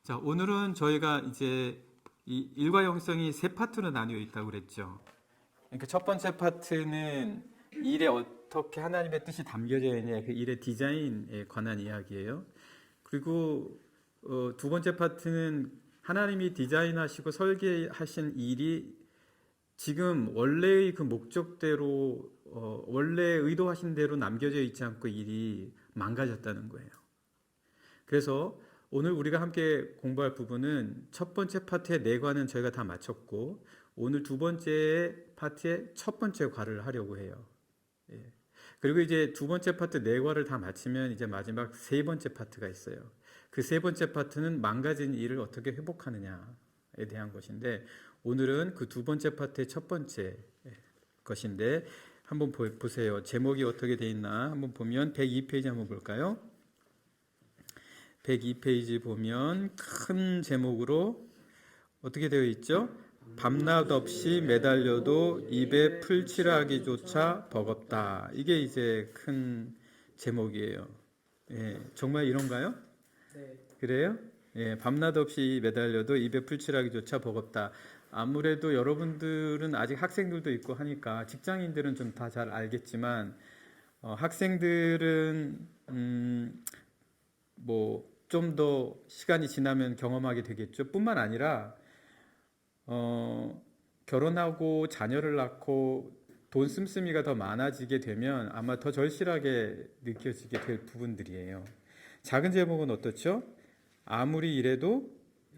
자, 오늘은 저희가 이제 이 일과 영성이 세 파트로 나뉘어 있다고 그랬죠. 그러니까 첫 번째 파트는 일에 어떻게 하나님의 뜻이 담겨져 있냐, 그 일의 디자인에 관한 이야기예요. 그리고 두 번째 파트는 하나님이 디자인하시고 설계하신 일이 지금 원래의 그 목적대로 원래 의도하신 대로 남겨져 있지 않고 일이 망가졌다는 거예요. 그래서 오늘 우리가 함께 공부할 부분은 첫 번째 파트의 내과는 저희가 다 마쳤고 오늘 두 번째 파트의 첫 번째 과를 하려고 해요. 예. 그리고 이제 두 번째 파트 내과를 다 마치면 이제 마지막 세 번째 파트가 있어요. 그 세 번째 파트는 망가진 일을 어떻게 회복하느냐에 대한 것인데 오늘은 그 두 번째 파트의 첫 번째 것인데 한번 보세요. 제목이 어떻게 돼 있나 한번 보면 102페이지 한번 볼까요? 102페이지 보면 큰 제목으로 어떻게 되어 있죠? 밤낮 없이 매달려도 입에 풀칠하기조차 버겁다. 이게 이제 큰 제목이에요. 예, 정말 이런가요? 네. 그래요? 예, 밤낮 없이 매달려도 입에 풀칠하기조차 버겁다. 아무래도 여러분들은 아직 학생들도 있고 하니까 직장인들은 좀 다 잘 알겠지만 학생들은 뭐 좀 더 시간이 지나면 경험하게 되겠죠. 뿐만 아니라 결혼하고 자녀를 낳고 돈 씀씀이가 더 많아지게 되면 아마 더 절실하게 느껴지게 될 부분들이에요. 작은 제목은 어떻죠? 아무리 일해도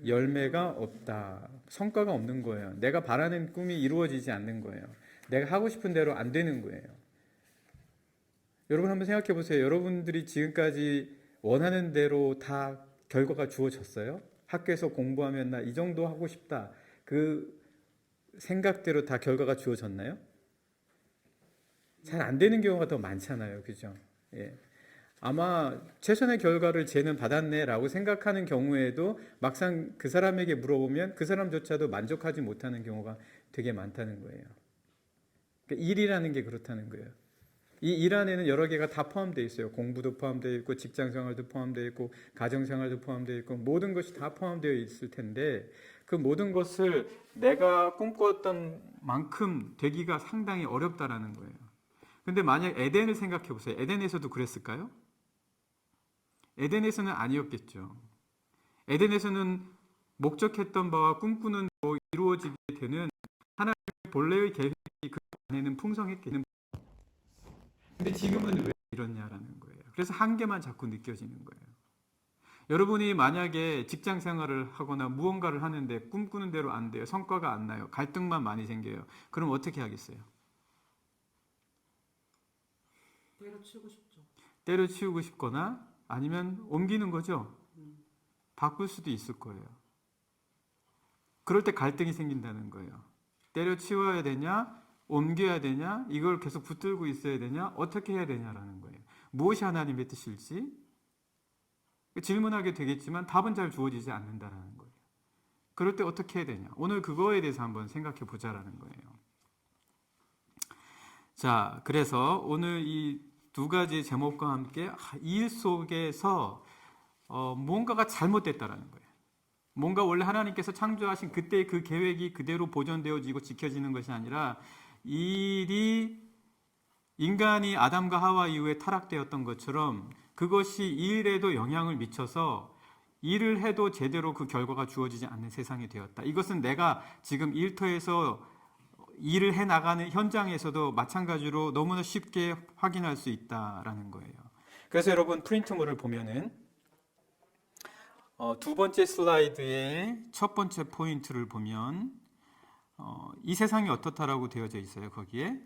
열매가 없다. 성과가 없는 거예요. 내가 바라는 꿈이 이루어지지 않는 거예요. 내가 하고 싶은 대로 안 되는 거예요. 여러분 한번 생각해 보세요. 여러분들이 지금까지 원하는 대로 다 결과가 주어졌어요? 학교에서 공부하면 나 이 정도 하고 싶다. 그 생각대로 다 결과가 주어졌나요? 잘 안 되는 경우가 더 많잖아요. 그죠? 예. 아마 최선의 결과를 쟤는 받았네라고 생각하는 경우에도 막상 그 사람에게 물어보면 그 사람조차도 만족하지 못하는 경우가 되게 많다는 거예요. 그러니까 일이라는 게 그렇다는 거예요. 이 일 안에는 여러 개가 다 포함되어 있어요. 공부도 포함되어 있고 직장생활도 포함되어 있고 가정생활도 포함되어 있고 모든 것이 다 포함되어 있을 텐데 그 모든 것을 내가 꿈꿨던 만큼 되기가 상당히 어렵다라는 거예요. 근데 만약 에덴을 생각해 보세요. 에덴에서도 그랬을까요? 에덴에서는 아니었겠죠. 에덴에서는 목적했던 바와 꿈꾸는 대로 이루어지게 되는 하나님의 본래의 계획이 그 안에는 풍성했겠는. 근데 지금은 왜 이러냐라는 거예요. 그래서 한계만 자꾸 느껴지는 거예요. 여러분이 만약에 직장 생활을 하거나 무언가를 하는데 꿈꾸는 대로 안 돼요. 성과가 안 나요. 갈등만 많이 생겨요. 그럼 어떻게 하겠어요? 때려치우고 싶죠. 때려치우고 싶거나 아니면 옮기는 거죠. 바꿀 수도 있을 거예요. 그럴 때 갈등이 생긴다는 거예요. 때려치워야 되냐? 옮겨야 되냐? 이걸 계속 붙들고 있어야 되냐? 어떻게 해야 되냐라는 거예요. 무엇이 하나님의 뜻일지 질문하게 되겠지만 답은 잘 주어지지 않는다라는 거예요. 그럴 때 어떻게 해야 되냐? 오늘 그거에 대해서 한번 생각해 보자라는 거예요. 자, 그래서 오늘 이 두 가지 제목과 함께 일 속에서 무언가가 잘못됐다라는 거예요. 뭔가 원래 하나님께서 창조하신 그때 그 계획이 그대로 보존되어지고 지켜지는 것이 아니라 일이 인간이 아담과 하와 이후에 타락되었던 것처럼 그것이 일에도 영향을 미쳐서 일을 해도 제대로 그 결과가 주어지지 않는 세상이 되었다. 이것은 내가 지금 일터에서 일을 해나가는 현장에서도 마찬가지로 너무나 쉽게 확인할 수 있다라는 거예요. 그래서 여러분 프린트물을 보면은 두 번째 슬라이드의 첫 번째 포인트를 보면 이 세상이 어떻다라고 되어져 있어요. 거기에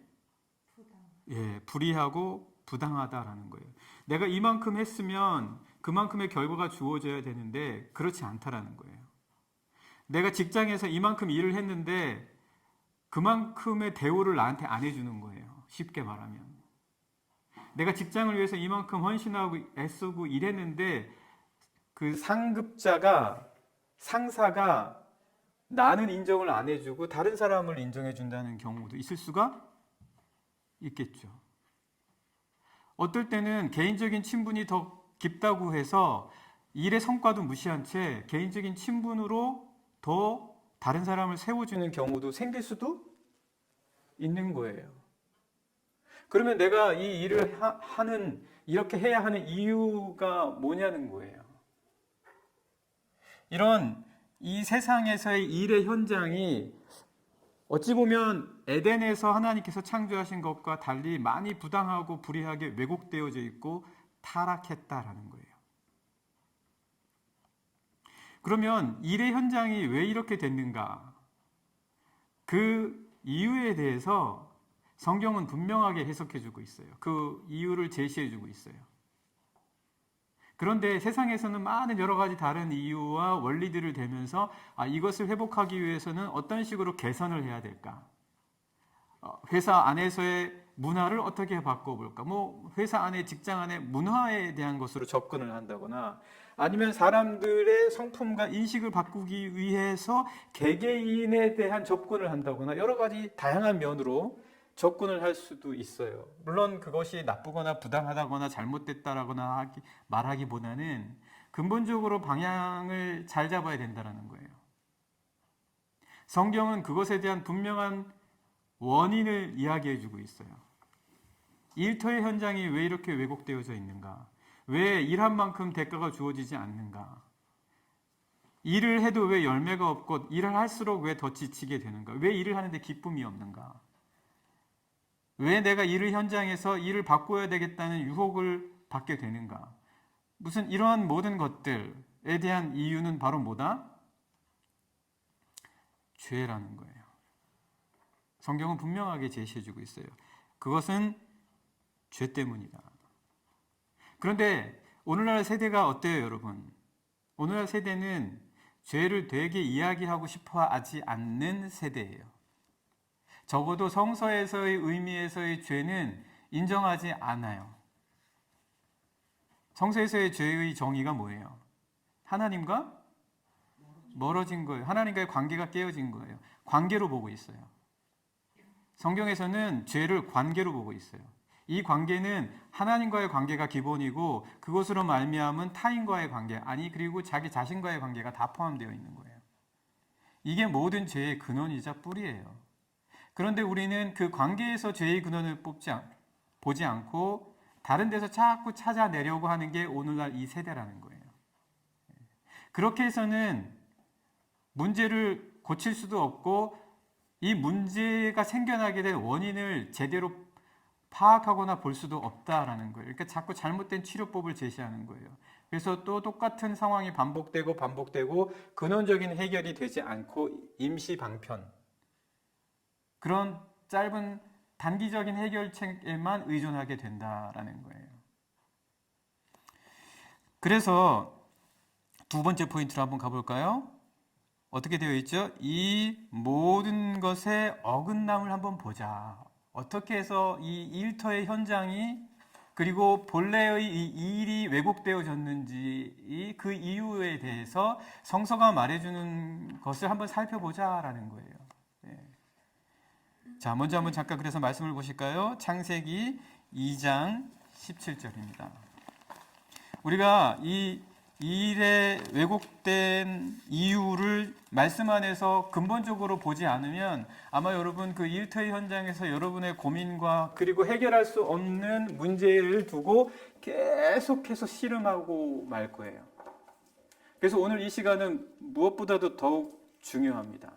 예, 불의하고 부당하다라는 거예요. 내가 이만큼 했으면 그만큼의 결과가 주어져야 되는데 그렇지 않다라는 거예요. 내가 직장에서 이만큼 일을 했는데 그만큼의 대우를 나한테 안 해주는 거예요. 쉽게 말하면. 내가 직장을 위해서 이만큼 헌신하고 애쓰고 일했는데 그 상급자가 상사가 나는 인정을 안 해주고 다른 사람을 인정해 준다는 경우도 있을 수가 있겠죠. 어떨 때는 개인적인 친분이 더 깊다고 해서 일의 성과도 무시한 채 개인적인 친분으로 더 다른 사람을 세워주는 경우도 생길 수도 있는 거예요. 그러면 내가 이 일을 이렇게 해야 하는 이유가 뭐냐는 거예요. 이런 이 세상에서의 일의 현장이 어찌 보면 에덴에서 하나님께서 창조하신 것과 달리 많이 부당하고 불의하게 왜곡되어져 있고 타락했다라는 거예요. 그러면 일의 현장이 왜 이렇게 됐는가? 그 이유에 대해서 성경은 분명하게 해석해주고 있어요. 그 이유를 제시해주고 있어요. 그런데 세상에서는 많은 여러 가지 다른 이유와 원리들을 대면서 이것을 회복하기 위해서는 어떤 식으로 개선을 해야 될까? 회사 안에서의 문화를 어떻게 바꿔볼까? 회사 안에 직장 안에 문화에 대한 것으로 접근을 한다거나 아니면 사람들의 성품과 인식을 바꾸기 위해서 개개인에 대한 접근을 한다거나 여러 가지 다양한 면으로 접근을 할 수도 있어요. 물론 그것이 나쁘거나 부당하다거나 잘못됐다라거나 말하기보다는 근본적으로 방향을 잘 잡아야 된다는 거예요. 성경은 그것에 대한 분명한 원인을 이야기해주고 있어요. 일터의 현장이 왜 이렇게 왜곡되어져 있는가? 왜 일한 만큼 대가가 주어지지 않는가? 일을 해도 왜 열매가 없고 일을 할수록 왜 더 지치게 되는가? 왜 일을 하는데 기쁨이 없는가? 왜 내가 일을 현장에서 일을 바꿔야 되겠다는 유혹을 받게 되는가? 무슨 이러한 모든 것들에 대한 이유는 바로 뭐다? 죄라는 거예요. 성경은 분명하게 제시해주고 있어요. 그것은 죄 때문이다. 그런데 오늘날 세대가 어때요, 여러분? 오늘날 세대는 죄를 되게 이야기하고 싶어 하지 않는 세대예요. 적어도 성서에서의 의미에서의 죄는 인정하지 않아요. 성서에서의 죄의 정의가 뭐예요? 하나님과 멀어진 거예요. 하나님과의 관계가 깨어진 거예요. 관계로 보고 있어요. 성경에서는 죄를 관계로 보고 있어요. 이 관계는 하나님과의 관계가 기본이고 그것으로 말미암은 타인과의 관계, 그리고 자기 자신과의 관계가 다 포함되어 있는 거예요. 이게 모든 죄의 근원이자 뿌리예요. 그런데 우리는 그 관계에서 죄의 근원을 보지 않고 다른 데서 자꾸 찾아내려고 하는 게 오늘날 이 세대라는 거예요. 그렇게 해서는 문제를 고칠 수도 없고 이 문제가 생겨나게 된 원인을 제대로 파악하거나 볼 수도 없다라는 거예요. 그러니까 자꾸 잘못된 치료법을 제시하는 거예요. 그래서 또 똑같은 상황이 반복되고 근원적인 해결이 되지 않고 임시 방편, 그런 짧은 단기적인 해결책에만 의존하게 된다라는 거예요. 그래서 두 번째 포인트로 한번 가볼까요? 어떻게 되어 있죠? 이 모든 것의 어긋남을 한번 보자. 어떻게 해서 이 일터의 현장이 그리고 본래의 이 일이 왜곡되어졌는지 그 이유에 대해서 성서가 말해주는 것을 한번 살펴보자라는 거예요. 자, 먼저 한번 잠깐 그래서 말씀을 보실까요? 창세기 2장 17절입니다. 우리가 이 일에 왜곡된 이유를 말씀 안에서 근본적으로 보지 않으면 아마 여러분 그 일터의 현장에서 여러분의 고민과 그리고 해결할 수 없는 문제를 두고 계속해서 씨름하고 말 거예요. 그래서 오늘 이 시간은 무엇보다도 더욱 중요합니다.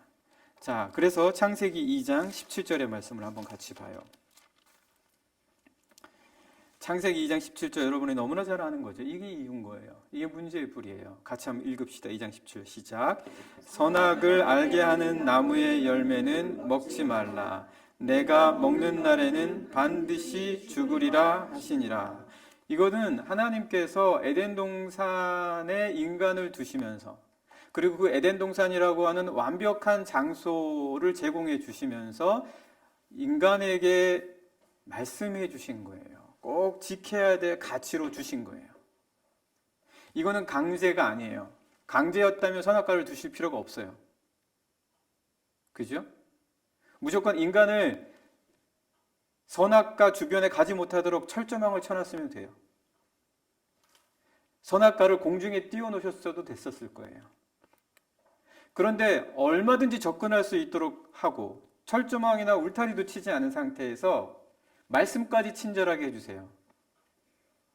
자, 그래서 창세기 2장 17절의 말씀을 한번 같이 봐요. 창세기 2장 17절 여러분이 너무나 잘 아는 거죠. 이게 이유인 거예요. 이게 문제의 뿌리예요. 같이 한번 읽읍시다. 2장 17절 시작. 선악을 알게 하는 나무의 열매는 먹지 말라. 내가 먹는 날에는 반드시 죽으리라 하시니라. 이거는 하나님께서 에덴 동산에 인간을 두시면서 그리고 그 에덴 동산이라고 하는 완벽한 장소를 제공해 주시면서 인간에게 말씀해 주신 거예요. 꼭 지켜야 될 가치로 주신 거예요. 이거는 강제가 아니에요. 강제였다면 선악과를 두실 필요가 없어요. 그죠? 무조건 인간을 선악과 주변에 가지 못하도록 철조망을 쳐놨으면 돼요. 선악과를 공중에 띄워놓으셨어도 됐었을 거예요. 그런데 얼마든지 접근할 수 있도록 하고 철조망이나 울타리도 치지 않은 상태에서 말씀까지 친절하게 해주세요.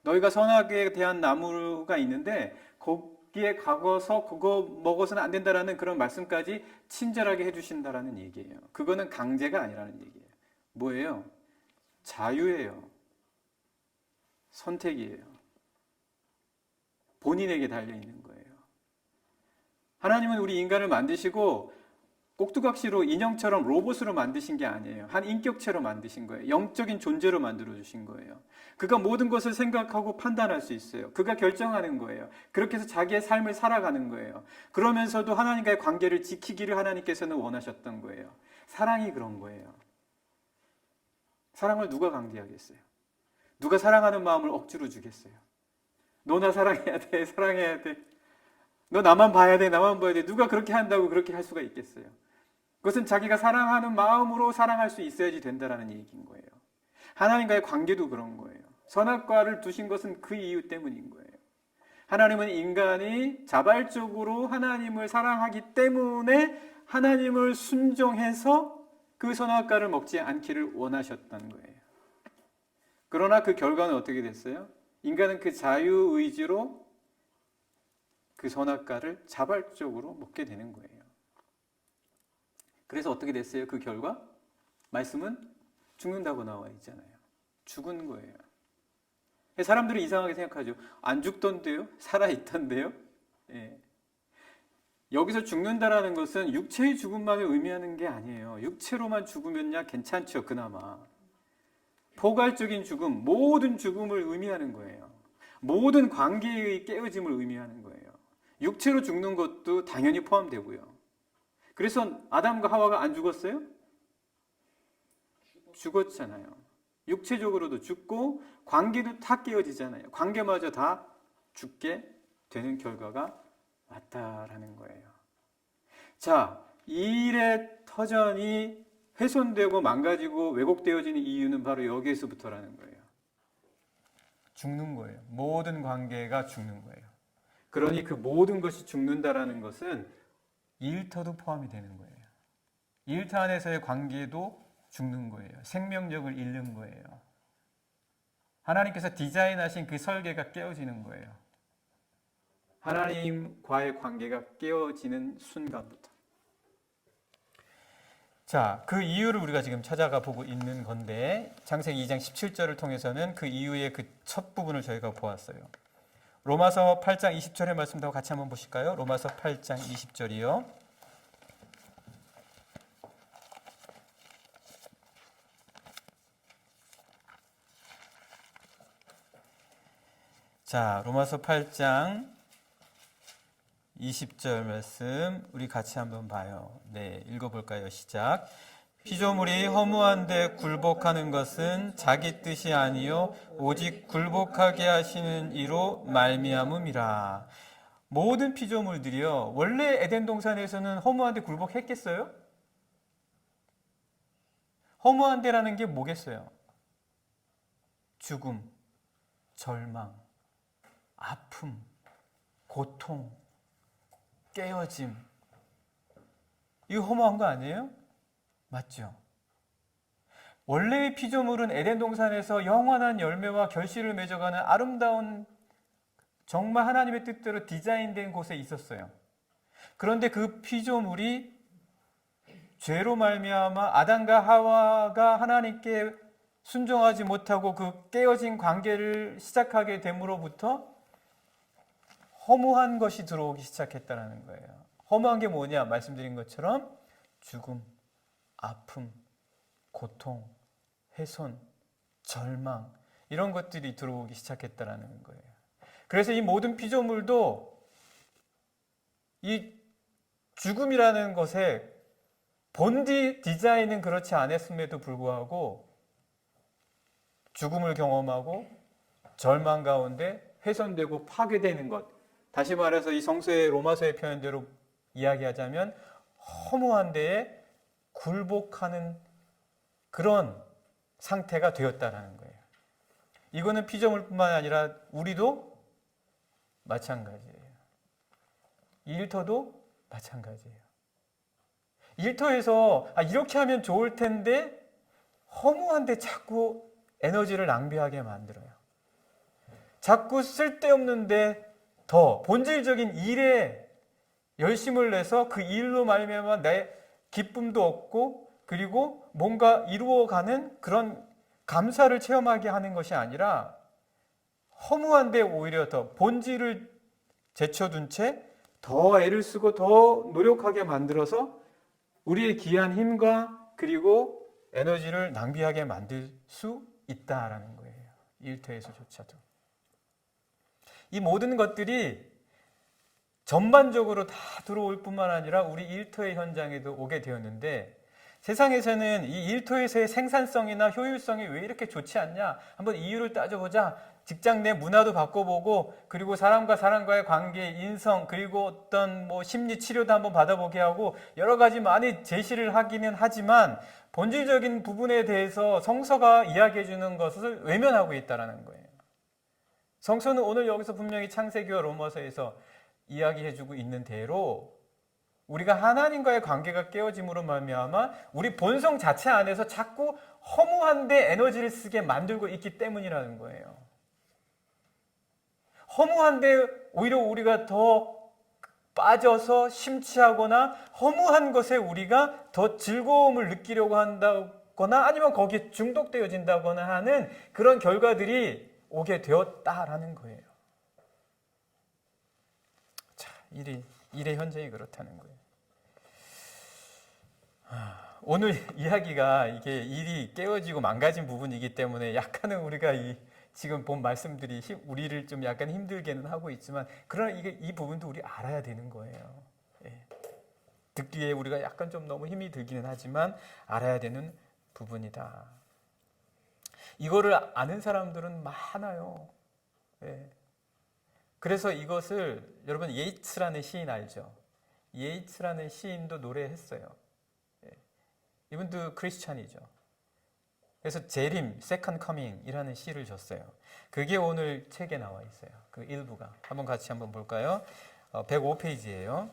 너희가 선악에 대한 나무가 있는데 거기에 가서 그거 먹어서는 안 된다라는 그런 말씀까지 친절하게 해주신다라는 얘기예요. 그거는 강제가 아니라는 얘기예요. 뭐예요? 자유예요. 선택이에요. 본인에게 달려있는 거예요. 하나님은 우리 인간을 만드시고 꼭두각시로 인형처럼 로봇으로 만드신 게 아니에요. 한 인격체로 만드신 거예요. 영적인 존재로 만들어주신 거예요. 그가 모든 것을 생각하고 판단할 수 있어요. 그가 결정하는 거예요. 그렇게 해서 자기의 삶을 살아가는 거예요. 그러면서도 하나님과의 관계를 지키기를 하나님께서는 원하셨던 거예요. 사랑이 그런 거예요. 사랑을 누가 강제하겠어요? 누가 사랑하는 마음을 억지로 주겠어요? 너 나 사랑해야 돼, 사랑해야 돼. 너 나만 봐야 돼, 나만 봐야 돼. 누가 그렇게 한다고 그렇게 할 수가 있겠어요? 그것은 자기가 사랑하는 마음으로 사랑할 수 있어야지 된다라는 얘기인 거예요. 하나님과의 관계도 그런 거예요. 선악과를 두신 것은 그 이유 때문인 거예요. 하나님은 인간이 자발적으로 하나님을 사랑하기 때문에 하나님을 순종해서 그 선악과를 먹지 않기를 원하셨던 거예요. 그러나 그 결과는 어떻게 됐어요? 인간은 그 자유의지로 그 선악과를 자발적으로 먹게 되는 거예요. 그래서 어떻게 됐어요? 그 결과? 말씀은 죽는다고 나와 있잖아요. 죽은 거예요. 사람들이 이상하게 생각하죠. 안 죽던데요? 살아있던데요? 예. 여기서 죽는다라는 것은 육체의 죽음만을 의미하는 게 아니에요. 육체로만 죽으면야 괜찮죠, 그나마. 포괄적인 죽음, 모든 죽음을 의미하는 거예요. 모든 관계의 깨어짐을 의미하는 거예요. 육체로 죽는 것도 당연히 포함되고요. 그래서 아담과 하와가 안 죽었어요? 죽었잖아요. 육체적으로도 죽고 관계도 다 깨어지잖아요. 관계마저 다 죽게 되는 결과가 왔다라는 거예요. 자, 이 일의 터전이 훼손되고 망가지고 왜곡되어지는 이유는 바로 여기에서부터라는 거예요. 죽는 거예요. 모든 관계가 죽는 거예요. 그러니 그 모든 것이 죽는다라는 것은 일터도 포함이 되는 거예요. 일터 안에서의 관계도 죽는 거예요. 생명력을 잃는 거예요. 하나님께서 디자인하신 그 설계가 깨어지는 거예요. 하나님과의 관계가 깨어지는 순간부터. 자, 그 이유를 우리가 지금 찾아가 보고 있는 건데 창세기 2장 17절을 통해서는 그 이유의 그 첫 부분을 저희가 보았어요. 로마서 8장 20절의 말씀도 같이 한번 보실까요? 로마서 8장 20절이요. 자, 로마서 8장 20절 말씀 우리 같이 한번 봐요. 네, 읽어볼까요? 시작. 피조물이 허무한데 굴복하는 것은 자기 뜻이 아니요 오직 굴복하게 하시는 이로 말미암음이라. 모든 피조물들이요, 원래 에덴 동산에서는 허무한데 굴복했겠어요? 허무한데라는 게 뭐겠어요? 죽음, 절망, 아픔, 고통, 깨어짐. 이거 허무한 거 아니에요? 맞죠? 원래의 피조물은 에덴 동산에서 영원한 열매와 결실을 맺어가는 아름다운, 정말 하나님의 뜻대로 디자인된 곳에 있었어요. 그런데 그 피조물이 죄로 말미암아 아담과 하와가 하나님께 순종하지 못하고 그 깨어진 관계를 시작하게 됨으로부터 허무한 것이 들어오기 시작했다는 거예요. 허무한 게 뭐냐? 말씀드린 것처럼 죽음, 아픔, 고통, 훼손, 절망, 이런 것들이 들어오기 시작했다는 거예요. 그래서 이 모든 피조물도 이 죽음이라는 것에 본디 디자인은 그렇지 않았음에도 불구하고 죽음을 경험하고 절망 가운데 훼손되고 파괴되는 것, 다시 말해서 이 성서의 로마서의 표현대로 이야기하자면 허무한 데에 굴복하는 그런 상태가 되었다는 거예요. 이거는 피조물뿐만 아니라 우리도 마찬가지예요. 일터도 마찬가지예요. 일터에서 이렇게 하면 좋을 텐데 허무한데 자꾸 에너지를 낭비하게 만들어요. 자꾸 쓸데없는데 더 본질적인 일에 열심을 내서 그 일로 말미암아 내 기쁨도 얻고 그리고 뭔가 이루어가는 그런 감사를 체험하게 하는 것이 아니라 허무한데 오히려 더 본질을 제쳐둔 채 더 애를 쓰고 더 노력하게 만들어서 우리의 귀한 힘과 그리고 에너지를 낭비하게 만들 수 있다라는 거예요. 일터에서조차도. 이 모든 것들이 전반적으로 다 들어올 뿐만 아니라 우리 일터의 현장에도 오게 되었는데 세상에서는 이 일터에서의 생산성이나 효율성이 왜 이렇게 좋지 않냐? 한번 이유를 따져보자. 직장 내 문화도 바꿔보고 그리고 사람과 사람과의 관계, 인성 그리고 어떤 심리 치료도 한번 받아보게 하고 여러 가지 많이 제시를 하기는 하지만 본질적인 부분에 대해서 성서가 이야기해 주는 것을 외면하고 있다는 거예요. 성서는 오늘 여기서 분명히 창세기와 로마서에서 이야기해 주고 있는 대로 우리가 하나님과의 관계가 깨어짐으로 말미암아 우리 본성 자체 안에서 자꾸 허무한데 에너지를 쓰게 만들고 있기 때문이라는 거예요. 허무한데 오히려 우리가 더 빠져서 심취하거나 허무한 것에 우리가 더 즐거움을 느끼려고 한다거나 아니면 거기에 중독되어진다거나 하는 그런 결과들이 오게 되었다라는 거예요. 자, 일의 현장이 그렇다는 거예요. 오늘 이야기가 이게 일이 깨어지고 망가진 부분이기 때문에 약간은 우리가 지금 본 말씀들이 우리를 좀 약간 힘들게는 하고 있지만 그러나 이 부분도 우리 알아야 되는 거예요. 예. 듣기에 우리가 약간 좀 너무 힘이 들기는 하지만 알아야 되는 부분이다. 이거를 아는 사람들은 많아요. 예. 그래서 이것을 여러분 예이츠라는 시인 알죠? 예이츠라는 시인도 노래했어요. 예. 이분도 크리스찬이죠. 그래서 재림, 세컨드 커밍이라는 시를 줬어요. 그게 오늘 책에 나와 있어요. 그 일부가. 같이 한번 볼까요? 105페이지예요.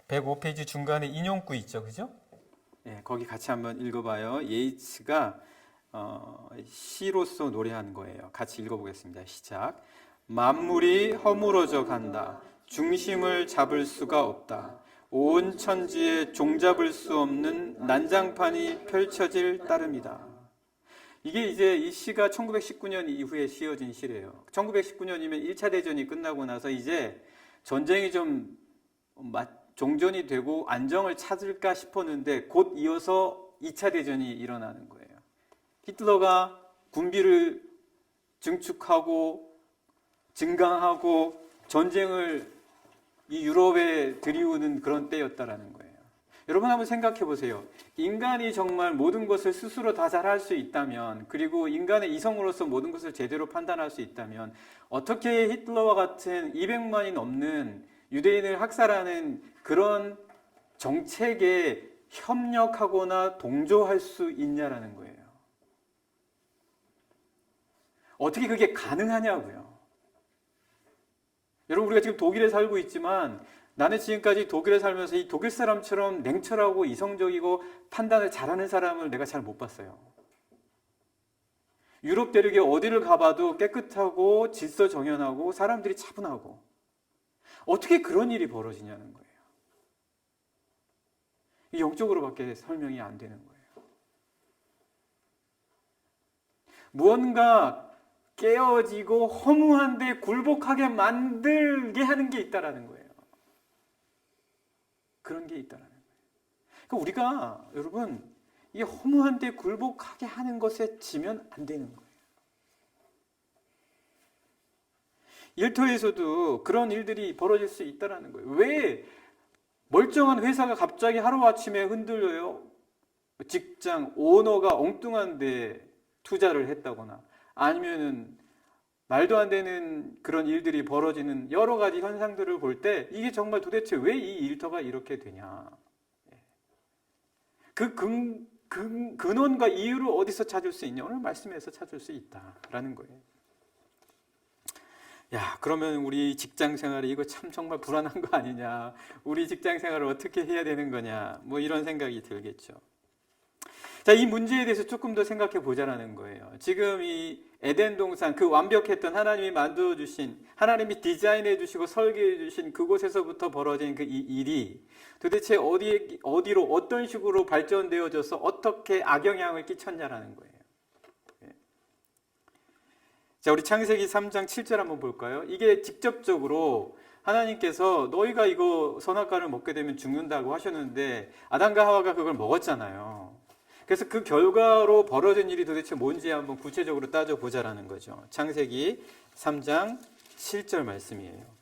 105페이지 중간에 인용구 있죠, 그죠? 예, 거기 같이 한번 읽어봐요. 예이츠가 시로서 노래한 거예요. 같이 읽어보겠습니다. 시작. 만물이 허물어져 간다. 중심을 잡을 수가 없다. 온 천지에 종잡을 수 없는 난장판이 펼쳐질 따름이다. 이게 이제 이 시가 1919년 이후에 지어진 시래요. 1919년이면 1차 대전이 끝나고 나서 이제 전쟁이 좀 종전이 되고 안정을 찾을까 싶었는데 곧 이어서 2차 대전이 일어나는 거예요. 히틀러가 군비를 증축하고 증강하고 전쟁을 이 유럽에 들이우는 그런 때였다라는 거예요. 여러분 한번 생각해 보세요. 인간이 정말 모든 것을 스스로 다 잘할 수 있다면 그리고 인간의 이성으로서 모든 것을 제대로 판단할 수 있다면 어떻게 히틀러와 같은 200만이 넘는 유대인을 학살하는 그런 정책에 협력하거나 동조할 수 있냐라는 거예요. 어떻게 그게 가능하냐고요. 여러분 우리가 지금 독일에 살고 있지만 나는 지금까지 독일에 살면서 이 독일 사람처럼 냉철하고 이성적이고 판단을 잘하는 사람을 내가 잘 못 봤어요. 유럽 대륙에 어디를 가봐도 깨끗하고 질서정연하고 사람들이 차분하고 어떻게 그런 일이 벌어지냐는 거예요. 영적으로밖에 설명이 안 되는 거예요. 무언가 깨어지고 허무한데 굴복하게 만들게 하는 게 있다라는 거예요. 그런 게 있다라는 거예요. 그러니까 우리가 여러분 이 허무한데 굴복하게 하는 것에 지면 안 되는 거예요. 일터에서도 그런 일들이 벌어질 수 있다라는 거예요. 왜 멀쩡한 회사가 갑자기 하루아침에 흔들려요? 직장 오너가 엉뚱한 데 투자를 했다거나 아니면은 말도 안 되는 그런 일들이 벌어지는 여러 가지 현상들을 볼 때 이게 정말 도대체 왜 이 일터가 이렇게 되냐. 그 근원과 이유를 어디서 찾을 수 있냐. 오늘 말씀에서 찾을 수 있다라는 거예요. 야, 그러면 우리 직장 생활이 이거 참 정말 불안한 거 아니냐? 우리 직장 생활을 어떻게 해야 되는 거냐? 뭐 이런 생각이 들겠죠. 자, 이 문제에 대해서 조금 더 생각해 보자라는 거예요. 지금 이 에덴 동산, 그 완벽했던 하나님이 만들어 주신, 하나님이 디자인해 주시고 설계해 주신 그곳에서부터 벌어진 그 이 일이 도대체 어디로 어떤 식으로 발전되어져서 어떻게 악영향을 끼쳤냐라는 거예요. 자, 우리 창세기 3장 7절 한번 볼까요? 이게 직접적으로 하나님께서 너희가 이거 선악과를 먹게 되면 죽는다고 하셨는데 아담과 하와가 그걸 먹었잖아요. 그래서 그 결과로 벌어진 일이 도대체 뭔지 한번 구체적으로 따져보자라는 거죠. 창세기 3장 7절 말씀이에요.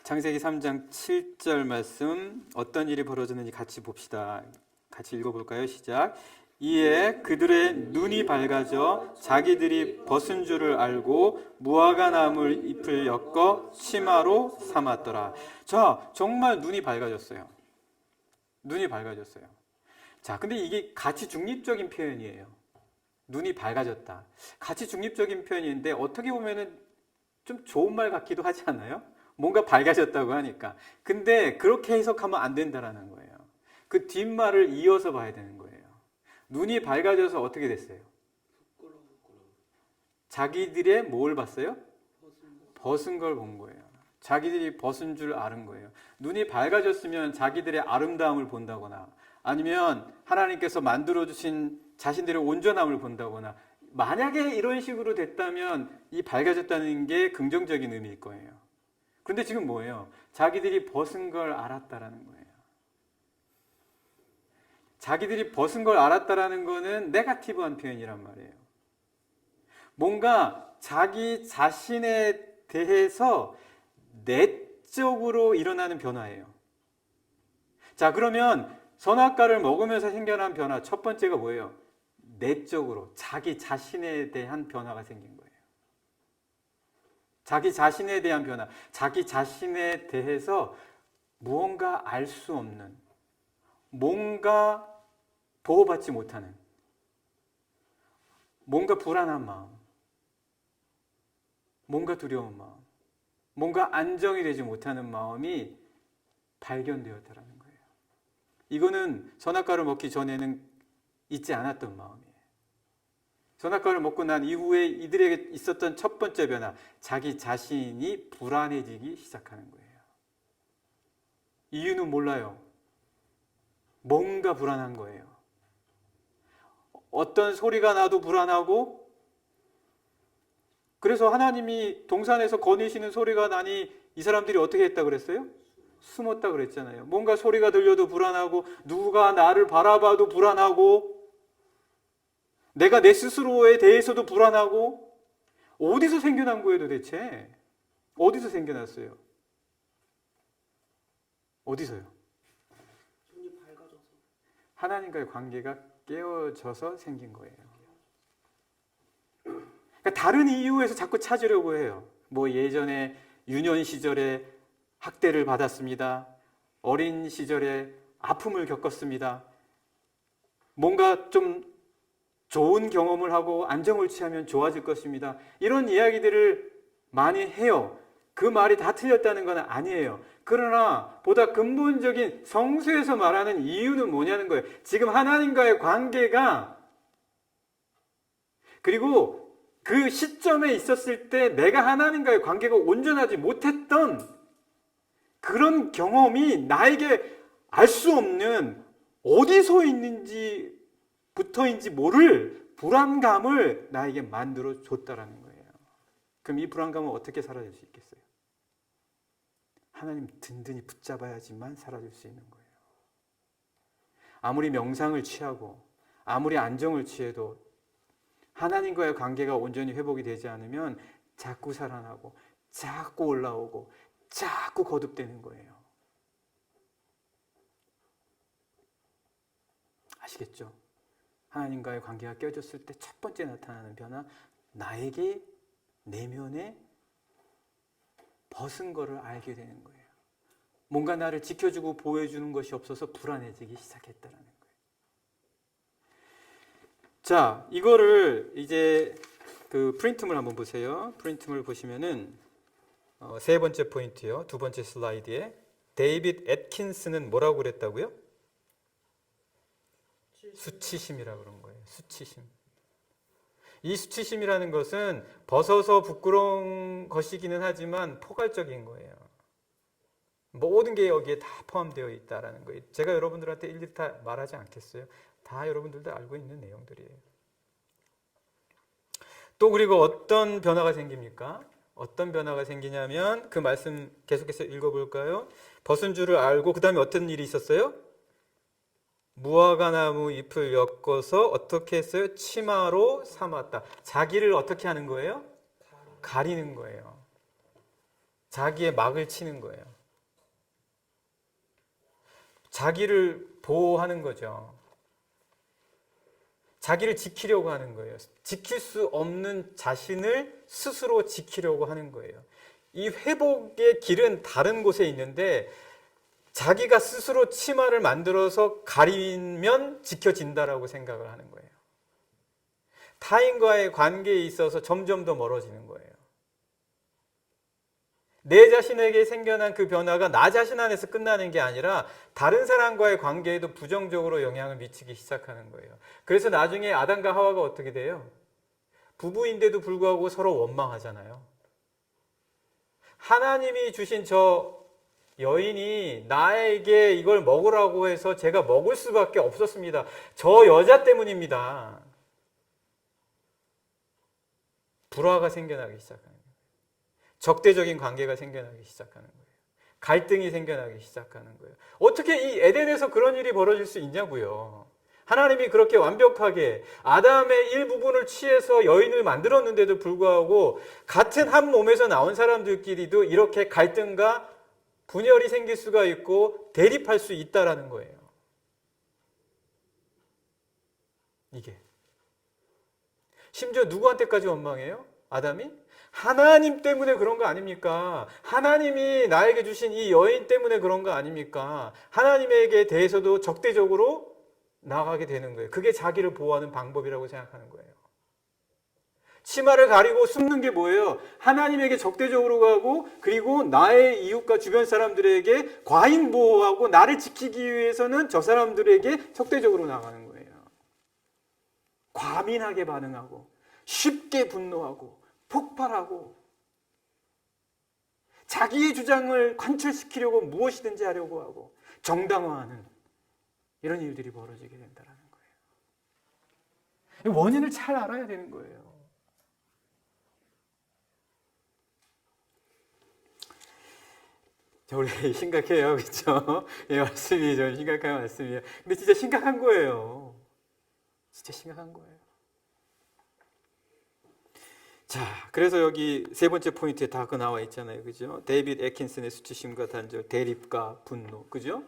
창세기 3장 7절 말씀, 어떤 일이 벌어졌는지 같이 봅시다. 같이 읽어볼까요? 시작. 이에 그들의 눈이 밝아져 자기들이 벗은 줄을 알고 무화과 나무 잎을 엮어 치마로 삼았더라. 자, 정말 눈이 밝아졌어요. 눈이 밝아졌어요. 자, 근데 이게 가치 중립적인 표현이에요. 눈이 밝아졌다. 가치 중립적인 표현인데 어떻게 보면은 좀 좋은 말 같기도 하지 않아요? 뭔가 밝아졌다고 하니까. 근데 그렇게 해석하면 안 된다라는 거예요. 그 뒷말을 이어서 봐야 되는 거예요. 눈이 밝아져서 어떻게 됐어요? 자기들의 뭘 봤어요? 벗은 걸 본 거예요. 자기들이 벗은 줄 아는 거예요. 눈이 밝아졌으면 자기들의 아름다움을 본다거나 아니면 하나님께서 만들어주신 자신들의 온전함을 본다거나 만약에 이런 식으로 됐다면 이 밝아졌다는 게 긍정적인 의미일 거예요. 그런데 지금 뭐예요? 자기들이 벗은 걸 알았다라는 거예요. 자기들이 벗은 걸 알았다라는 거는 네거티브한 표현이란 말이에요. 뭔가 자기 자신에 대해서 내적으로 일어나는 변화예요. 자, 그러면 선악과를 먹으면서 생겨난 변화, 첫 번째가 뭐예요? 내적으로 자기 자신에 대한 변화가 생긴 거예요. 자기 자신에 대한 변화, 자기 자신에 대해서 무언가 알 수 없는, 뭔가 보호받지 못하는, 뭔가 불안한 마음, 뭔가 두려운 마음, 뭔가 안정이 되지 못하는 마음이 발견되었다라는 거예요. 이거는 선악과를 먹기 전에는 있지 않았던 마음이에요. 선악과를 먹고 난 이후에 이들에게 있었던 첫 번째 변화, 자기 자신이 불안해지기 시작하는 거예요. 이유는 몰라요. 뭔가 불안한 거예요. 어떤 소리가 나도 불안하고, 그래서 하나님이 동산에서 거니시는 소리가 나니 이 사람들이 어떻게 했다 그랬어요? 숨었다 그랬잖아요. 뭔가 소리가 들려도 불안하고, 누가 나를 바라봐도 불안하고, 내가 내 스스로에 대해서도 불안하고, 어디서 생겨난 거예요 도대체? 어디서 생겨났어요? 어디서요? 눈이 밝아져서. 하나님과의 관계가 깨어져서 생긴 거예요. 그러니까 다른 이유에서 자꾸 찾으려고 해요. 뭐 예전에 유년 시절에 학대를 받았습니다. 어린 시절에 아픔을 겪었습니다. 뭔가 좀 좋은 경험을 하고 안정을 취하면 좋아질 것입니다. 이런 이야기들을 많이 해요. 그 말이 다 틀렸다는 건 아니에요. 그러나 보다 근본적인 성서에서 말하는 이유는 뭐냐는 거예요. 지금 하나님과의 관계가, 그리고 그 시점에 있었을 때 내가 하나님과의 관계가 온전하지 못했던 그런 경험이 나에게 알 수 없는, 어디서 있는지 부터인지 모를 불안감을 나에게 만들어 줬다라는 거예요. 그럼 이 불안감은 어떻게 사라질 수 있겠어요? 하나님 든든히 붙잡아야지만 사라질 수 있는 거예요. 아무리 명상을 취하고 아무리 안정을 취해도 하나님과의 관계가 온전히 회복이 되지 않으면 자꾸 살아나고 자꾸 올라오고 자꾸 거듭되는 거예요. 아시겠죠? 하나님과의 관계가 깨어졌을 때 첫 번째 나타나는 변화, 나에게 내면에 벗은 거를 알게 되는 거예요. 뭔가 나를 지켜주고 보호해주는 것이 없어서 불안해지기 시작했다는 거예요. 자, 이거를 이제 그 프린트물 한번 보세요. 프린트물 보시면은 세 번째 포인트요. 두 번째 슬라이드에 데이빗 애킨스는 뭐라고 그랬다고요? 수치심이라고 그런 거예요. 수치심. 이 수치심이라는 것은 벗어서 부끄러운 것이기는 하지만 포괄적인 거예요. 모든 게 여기에 다 포함되어 있다라는 거예요. 제가 여러분들한테 일일이 다 말하지 않겠어요. 다 여러분들도 알고 있는 내용들이에요. 또 그리고 어떤 변화가 생깁니까? 어떤 변화가 생기냐면 그 말씀 계속해서 읽어볼까요? 벗은 줄을 알고 그 다음에 어떤 일이 있었어요? 무화과나무 잎을 엮어서 어떻게 했어요? 치마로 삼았다. 자기를 어떻게 하는 거예요? 가리는 거예요. 자기의 막을 치는 거예요. 자기를 보호하는 거죠. 자기를 지키려고 하는 거예요. 지킬 수 없는 자신을 스스로 지키려고 하는 거예요. 이 회복의 길은 다른 곳에 있는데 자기가 스스로 치마를 만들어서 가리면 지켜진다라고 생각을 하는 거예요. 타인과의 관계에 있어서 점점 더 멀어지는 거예요. 내 자신에게 생겨난 그 변화가 나 자신 안에서 끝나는 게 아니라 다른 사람과의 관계에도 부정적으로 영향을 미치기 시작하는 거예요. 그래서 나중에 아담과 하와가 어떻게 돼요? 부부인데도 불구하고 서로 원망하잖아요. 하나님이 주신 저 여인이 나에게 이걸 먹으라고 해서 제가 먹을 수밖에 없었습니다. 저 여자 때문입니다. 불화가 생겨나기 시작하는 거예요. 적대적인 관계가 생겨나기 시작하는 거예요. 갈등이 생겨나기 시작하는 거예요. 어떻게 이 에덴에서 그런 일이 벌어질 수 있냐고요. 하나님이 그렇게 완벽하게 아담의 일부분을 취해서 여인을 만들었는데도 불구하고 같은 한 몸에서 나온 사람들끼리도 이렇게 갈등과 분열이 생길 수가 있고 대립할 수 있다라는 거예요. 이게 심지어 누구한테까지 원망해요? 아담이? 하나님 때문에 그런 거 아닙니까? 하나님이 나에게 주신 이 여인 때문에 그런 거 아닙니까? 하나님에게 대해서도 적대적으로 나아가게 되는 거예요. 그게 자기를 보호하는 방법이라고 생각하는 거예요. 치마를 가리고 숨는 게 뭐예요? 하나님에게 적대적으로 가고 그리고 나의 이웃과 주변 사람들에게 과잉 보호하고 나를 지키기 위해서는 저 사람들에게 적대적으로 나가는 거예요. 과민하게 반응하고 쉽게 분노하고 폭발하고 자기의 주장을 관철시키려고 무엇이든지 하려고 하고 정당화하는 이런 일들이 벌어지게 된다는 거예요. 원인을 잘 알아야 되는 거예요. 원래 심각해요, 그렇죠? 이 말씀이 좀 심각한 말씀이에요. 근데 진짜 심각한 거예요. 진짜 심각한 거예요. 자, 그래서 여기 세 번째 포인트에 다 그 나와 있잖아요, 그죠? 데이빗 애킨슨의 수치심과 단절, 대립과 분노, 그죠?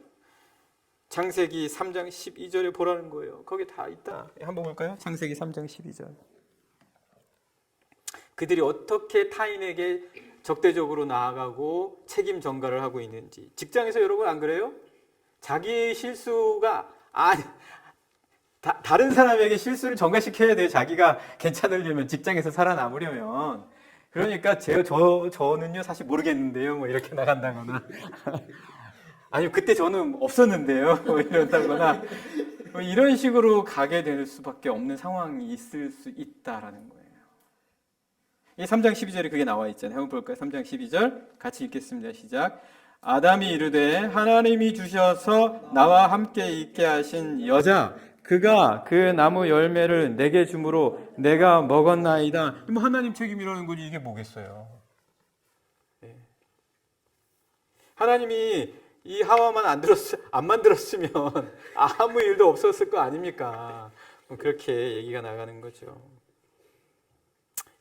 창세기 3장 12절에 보라는 거예요. 거기 다 있다. 한번 볼까요? 창세기 3장 12절. 그들이 어떻게 타인에게 적대적으로 나아가고 책임 전가를 하고 있는지. 직장에서 여러분 안 그래요? 자기의 실수가 다른 사람에게 실수를 전가시켜야 돼요. 자기가 괜찮으려면, 직장에서 살아남으려면. 그러니까 저는요 사실 모르겠는데요 뭐 이렇게 나간다거나 아니면 그때 저는 없었는데요 뭐 이런다거나 뭐 이런 식으로 가게 될 수밖에 없는 상황이 있을 수 있다라는 거예요. 이 3장 12절에 그게 나와 있잖아요. 한번 볼까요? 3장 12절 같이 읽겠습니다. 시작. 아담이 이르되 하나님이 주셔서 나와 함께 있게 하신 여자 그가 그 나무 열매를 내게 주므로 내가 먹었나이다. 뭐 하나님 책임이라는 거지 이게 뭐겠어요. 하나님이 이 하와만 안 만들었으면 아무 일도 없었을 거 아닙니까? 그렇게 얘기가 나가는 거죠.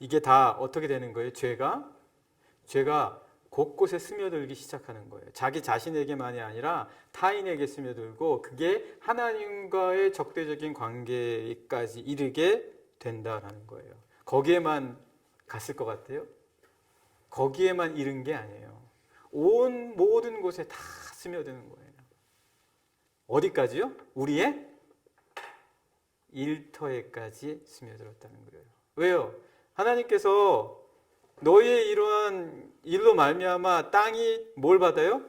이게 다 어떻게 되는 거예요? 죄가 곳곳에 스며들기 시작하는 거예요. 자기 자신에게만이 아니라 타인에게 스며들고 그게 하나님과의 적대적인 관계까지 이르게 된다라는 거예요. 거기에만 갔을 것 같아요? 거기에만 이른 게 아니에요. 온 모든 곳에 다 스며드는 거예요. 어디까지요? 우리의 일터에까지 스며들었다는 거예요. 왜요? 하나님께서 너희의 이러한 일로 말미암아 땅이 뭘 받아요?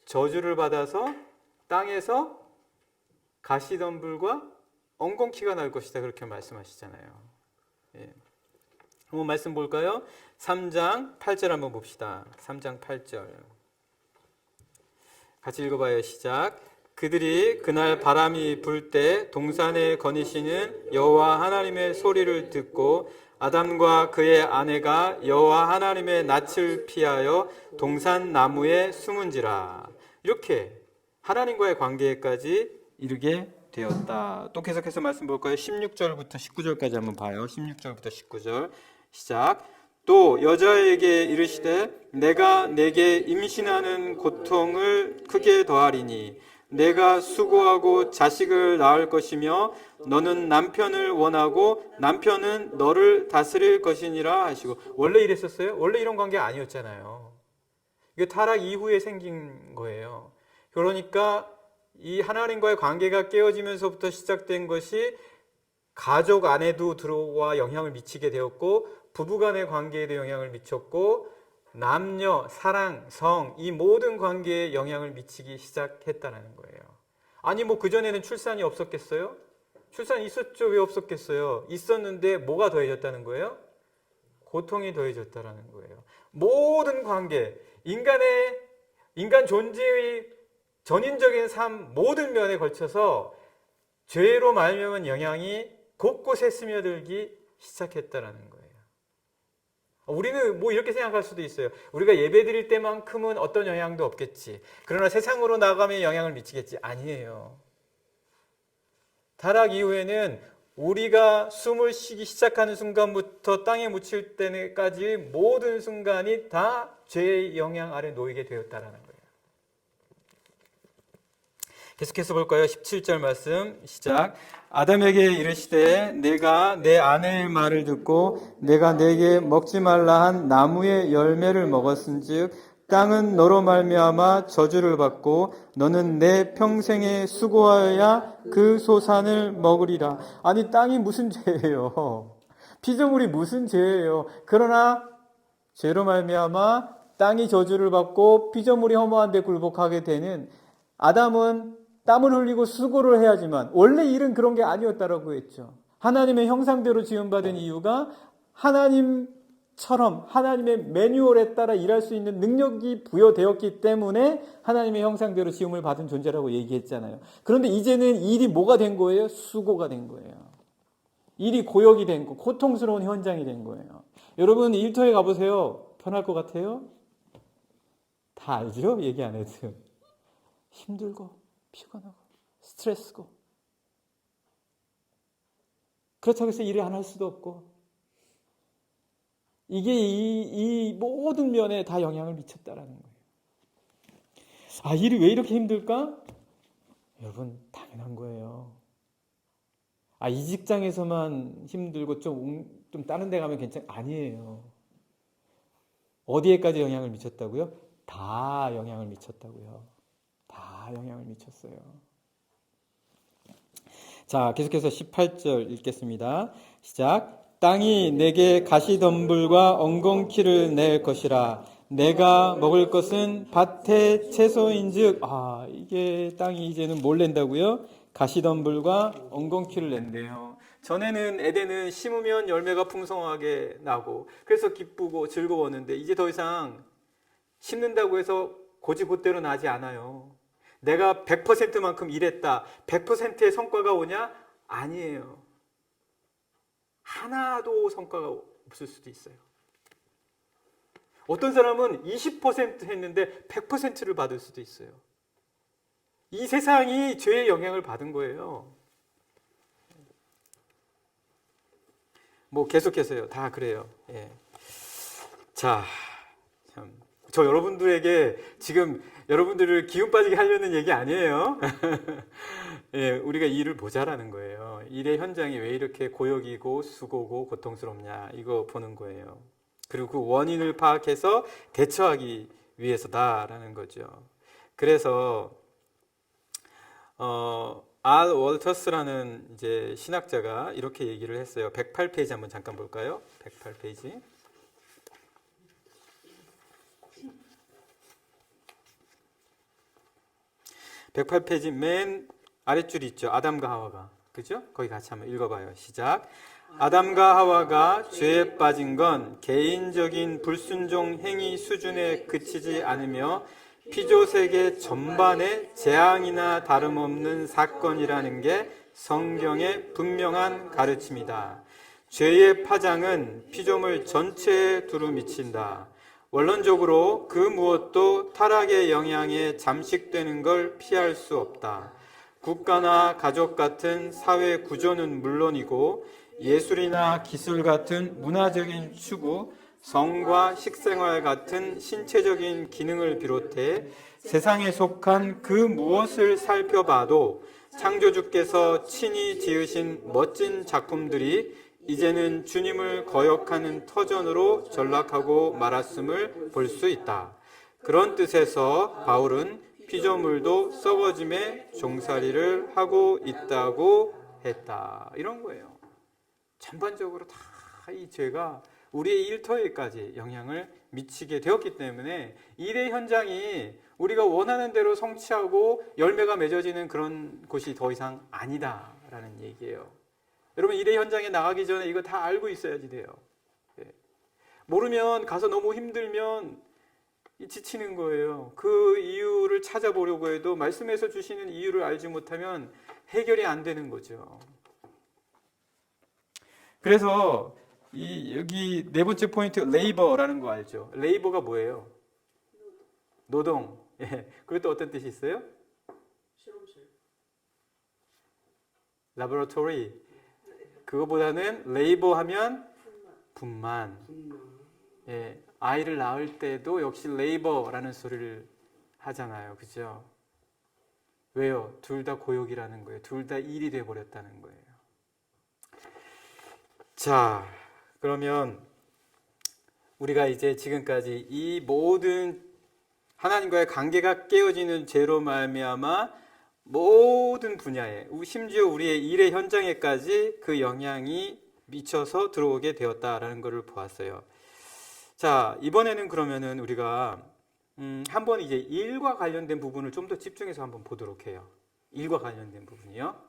저주를 받아서 땅에서 가시덤불과 엉겅퀴가 날 것이다, 그렇게 말씀하시잖아요. 예. 한번 말씀 볼까요? 3장 8절 한번 봅시다. 3장 8절 같이 읽어봐요. 시작. 그들이 그날 바람이 불 때 동산에 거니시는 여호와 하나님의 소리를 듣고 아담과 그의 아내가 여호와 하나님의 낯을 피하여 동산 나무에 숨은지라. 이렇게 하나님과의 관계까지 이르게 되었다. 또 계속해서 말씀 볼까요? 16절부터 19절까지 한번 봐요. 16절부터 19절 시작. 또 여자에게 이르시되 내가 내게 임신하는 고통을 크게 더하리니 내가 수고하고 자식을 낳을 것이며 너는 남편을 원하고 남편은 너를 다스릴 것이니라 하시고. 원래 이랬었어요? 원래 이런 관계 아니었잖아요. 이게 타락 이후에 생긴 거예요. 그러니까 이 하나님과의 관계가 깨어지면서부터 시작된 것이 가족 안에도 들어와 영향을 미치게 되었고 부부간의 관계에도 영향을 미쳤고 남녀, 사랑, 성 이 모든 관계에 영향을 미치기 시작했다는 거예요. 아니 뭐 그전에는 출산이 없었겠어요? 출산이 있었죠. 왜 없었겠어요? 있었는데 뭐가 더해졌다는 거예요? 고통이 더해졌다는 거예요. 모든 관계, 인간 존재의 전인적인 삶 모든 면에 걸쳐서 죄로 말미암은 영향이 곳곳에 스며들기 시작했다는 거예요. 우리는 뭐 이렇게 생각할 수도 있어요. 우리가 예배 드릴 때만큼은 어떤 영향도 없겠지. 그러나 세상으로 나가면 영향을 미치겠지. 아니에요. 타락 이후에는 우리가 숨을 쉬기 시작하는 순간부터 땅에 묻힐 때까지 모든 순간이 다 죄의 영향 아래 놓이게 되었다는 거예요. 계속해서 볼까요? 17절 말씀 시작. 아담에게 이르시되 내가 내 아내의 말을 듣고 내가 내게 먹지 말라 한 나무의 열매를 먹었은즉 땅은 너로 말미암아 저주를 받고 너는 내 평생에 수고하여야 그 소산을 먹으리라. 아니 땅이 무슨 죄예요? 피조물이 무슨 죄예요? 그러나 죄로 말미암아 땅이 저주를 받고 피조물이 허무한 데 굴복하게 되는 아담은 땀을 흘리고 수고를 해야지만 원래 일은 그런 게 아니었다라고 했죠. 하나님의 형상대로 지음받은 이유가 하나님처럼 하나님의 매뉴얼에 따라 일할 수 있는 능력이 부여되었기 때문에 하나님의 형상대로 지음을 받은 존재라고 얘기했잖아요. 그런데 이제는 일이 뭐가 된 거예요? 수고가 된 거예요. 일이 고역이 된 거, 고통스러운 현장이 된 거예요. 여러분 일터에 가보세요. 편할 것 같아요? 다 알죠? 얘기 안 해도. 힘들고 피곤하고 스트레스고 그렇다고 해서 일을 안 할 수도 없고 이게 이 모든 면에 다 영향을 미쳤다라는 거예요. 아, 일이 왜 이렇게 힘들까? 여러분 당연한 거예요. 아, 이 직장에서만 힘들고 좀 다른 데 가면 아니에요. 어디에까지 영향을 미쳤다고요? 다 영향을 미쳤다고요. 다 영향을 미쳤어요. 자, 계속해서 18절 읽겠습니다. 시작. 땅이 내게 가시덤불과 엉겅퀴를 낼 것이라. 내가 먹을 것은 밭의 채소인즉. 아, 이게 땅이 이제는 뭘 낸다고요? 가시덤불과 엉겅퀴를 낸대요. 전에는 에덴은 심으면 열매가 풍성하게 나고 그래서 기쁘고 즐거웠는데 이제 더 이상 심는다고 해서 고지곧대로 나지 않아요. 내가 100%만큼 일했다. 100%의 성과가 오냐? 아니에요. 하나도 성과가 없을 수도 있어요. 어떤 사람은 20% 했는데 100%를 받을 수도 있어요. 이 세상이 죄의 영향을 받은 거예요. 뭐 계속해서요. 다 그래요. 예. 자, 참. 저 여러분들에게 지금 여러분들을 기운 빠지게 하려는 얘기 아니에요. 예, 우리가 일을 보자라는 거예요. 일의 현장이 왜 이렇게 고역이고 수고고 고통스럽냐 이거 보는 거예요. 그리고 그 원인을 파악해서 대처하기 위해서다라는 거죠. 그래서 알 월터스라는 이제 신학자가 이렇게 얘기를 했어요. 108페이지 한번 잠깐 볼까요? 108페이지. 108페이지 맨 아랫줄이 있죠. 아담과 하와가. 그죠? 거기 같이 한번 읽어봐요. 시작. 아담과 하와가 죄에 빠진 건 개인적인 불순종 행위 수준에 그치지 않으며 피조세계 전반의 재앙이나 다름없는 사건이라는 게 성경의 분명한 가르침이다. 죄의 파장은 피조물 전체에 두루 미친다. 원론적으로 그 무엇도 타락의 영향에 잠식되는 걸 피할 수 없다. 국가나 가족 같은 사회 구조는 물론이고 예술이나 기술 같은 문화적인 추구, 성과 식생활 같은 신체적인 기능을 비롯해 세상에 속한 그 무엇을 살펴봐도 창조주께서 친히 지으신 멋진 작품들이 이제는 주님을 거역하는 터전으로 전락하고 말았음을 볼 수 있다. 그런 뜻에서 바울은 피조물도 썩어짐에 종살이를 하고 있다고 했다. 이런 거예요. 전반적으로 다 이 죄가 우리의 일터에까지 영향을 미치게 되었기 때문에 일의 현장이 우리가 원하는 대로 성취하고 열매가 맺어지는 그런 곳이 더 이상 아니다라는 얘기예요. 여러분 일의 현장에 나가기 전에 이거 다 알고 있어야지 돼요. 모르면 가서 너무 힘들면 지치는 거예요. 그 이유를 찾아보려고 해도 말씀에서 주시는 이유를 알지 못하면 해결이 안 되는 거죠. 그래서 여기 네 번째 포인트 레이버라는 거 알죠? 레이버가 뭐예요? 노동. 예. 그것도 어떤 뜻이 있어요? 실험실. 라보라토리. 그거보다는 레이버 하면 분만. 예. 아이를 낳을 때도 역시 레이버라는 소리를 하잖아요. 그죠? 왜요? 둘 다 고역이라는 거예요. 둘 다 일이 돼버렸다는 거예요. 자, 그러면 우리가 이제 지금까지 이 모든 하나님과의 관계가 깨어지는 죄로 말미암아 모든 분야에 심지어 우리의 일의 현장에까지 그 영향이 미쳐서 들어오게 되었다라는 것을 보았어요. 자, 이번에는 그러면은 우리가 한번 이제 일과 관련된 부분을 좀 더 집중해서 한번 보도록 해요. 일과 관련된 부분이요.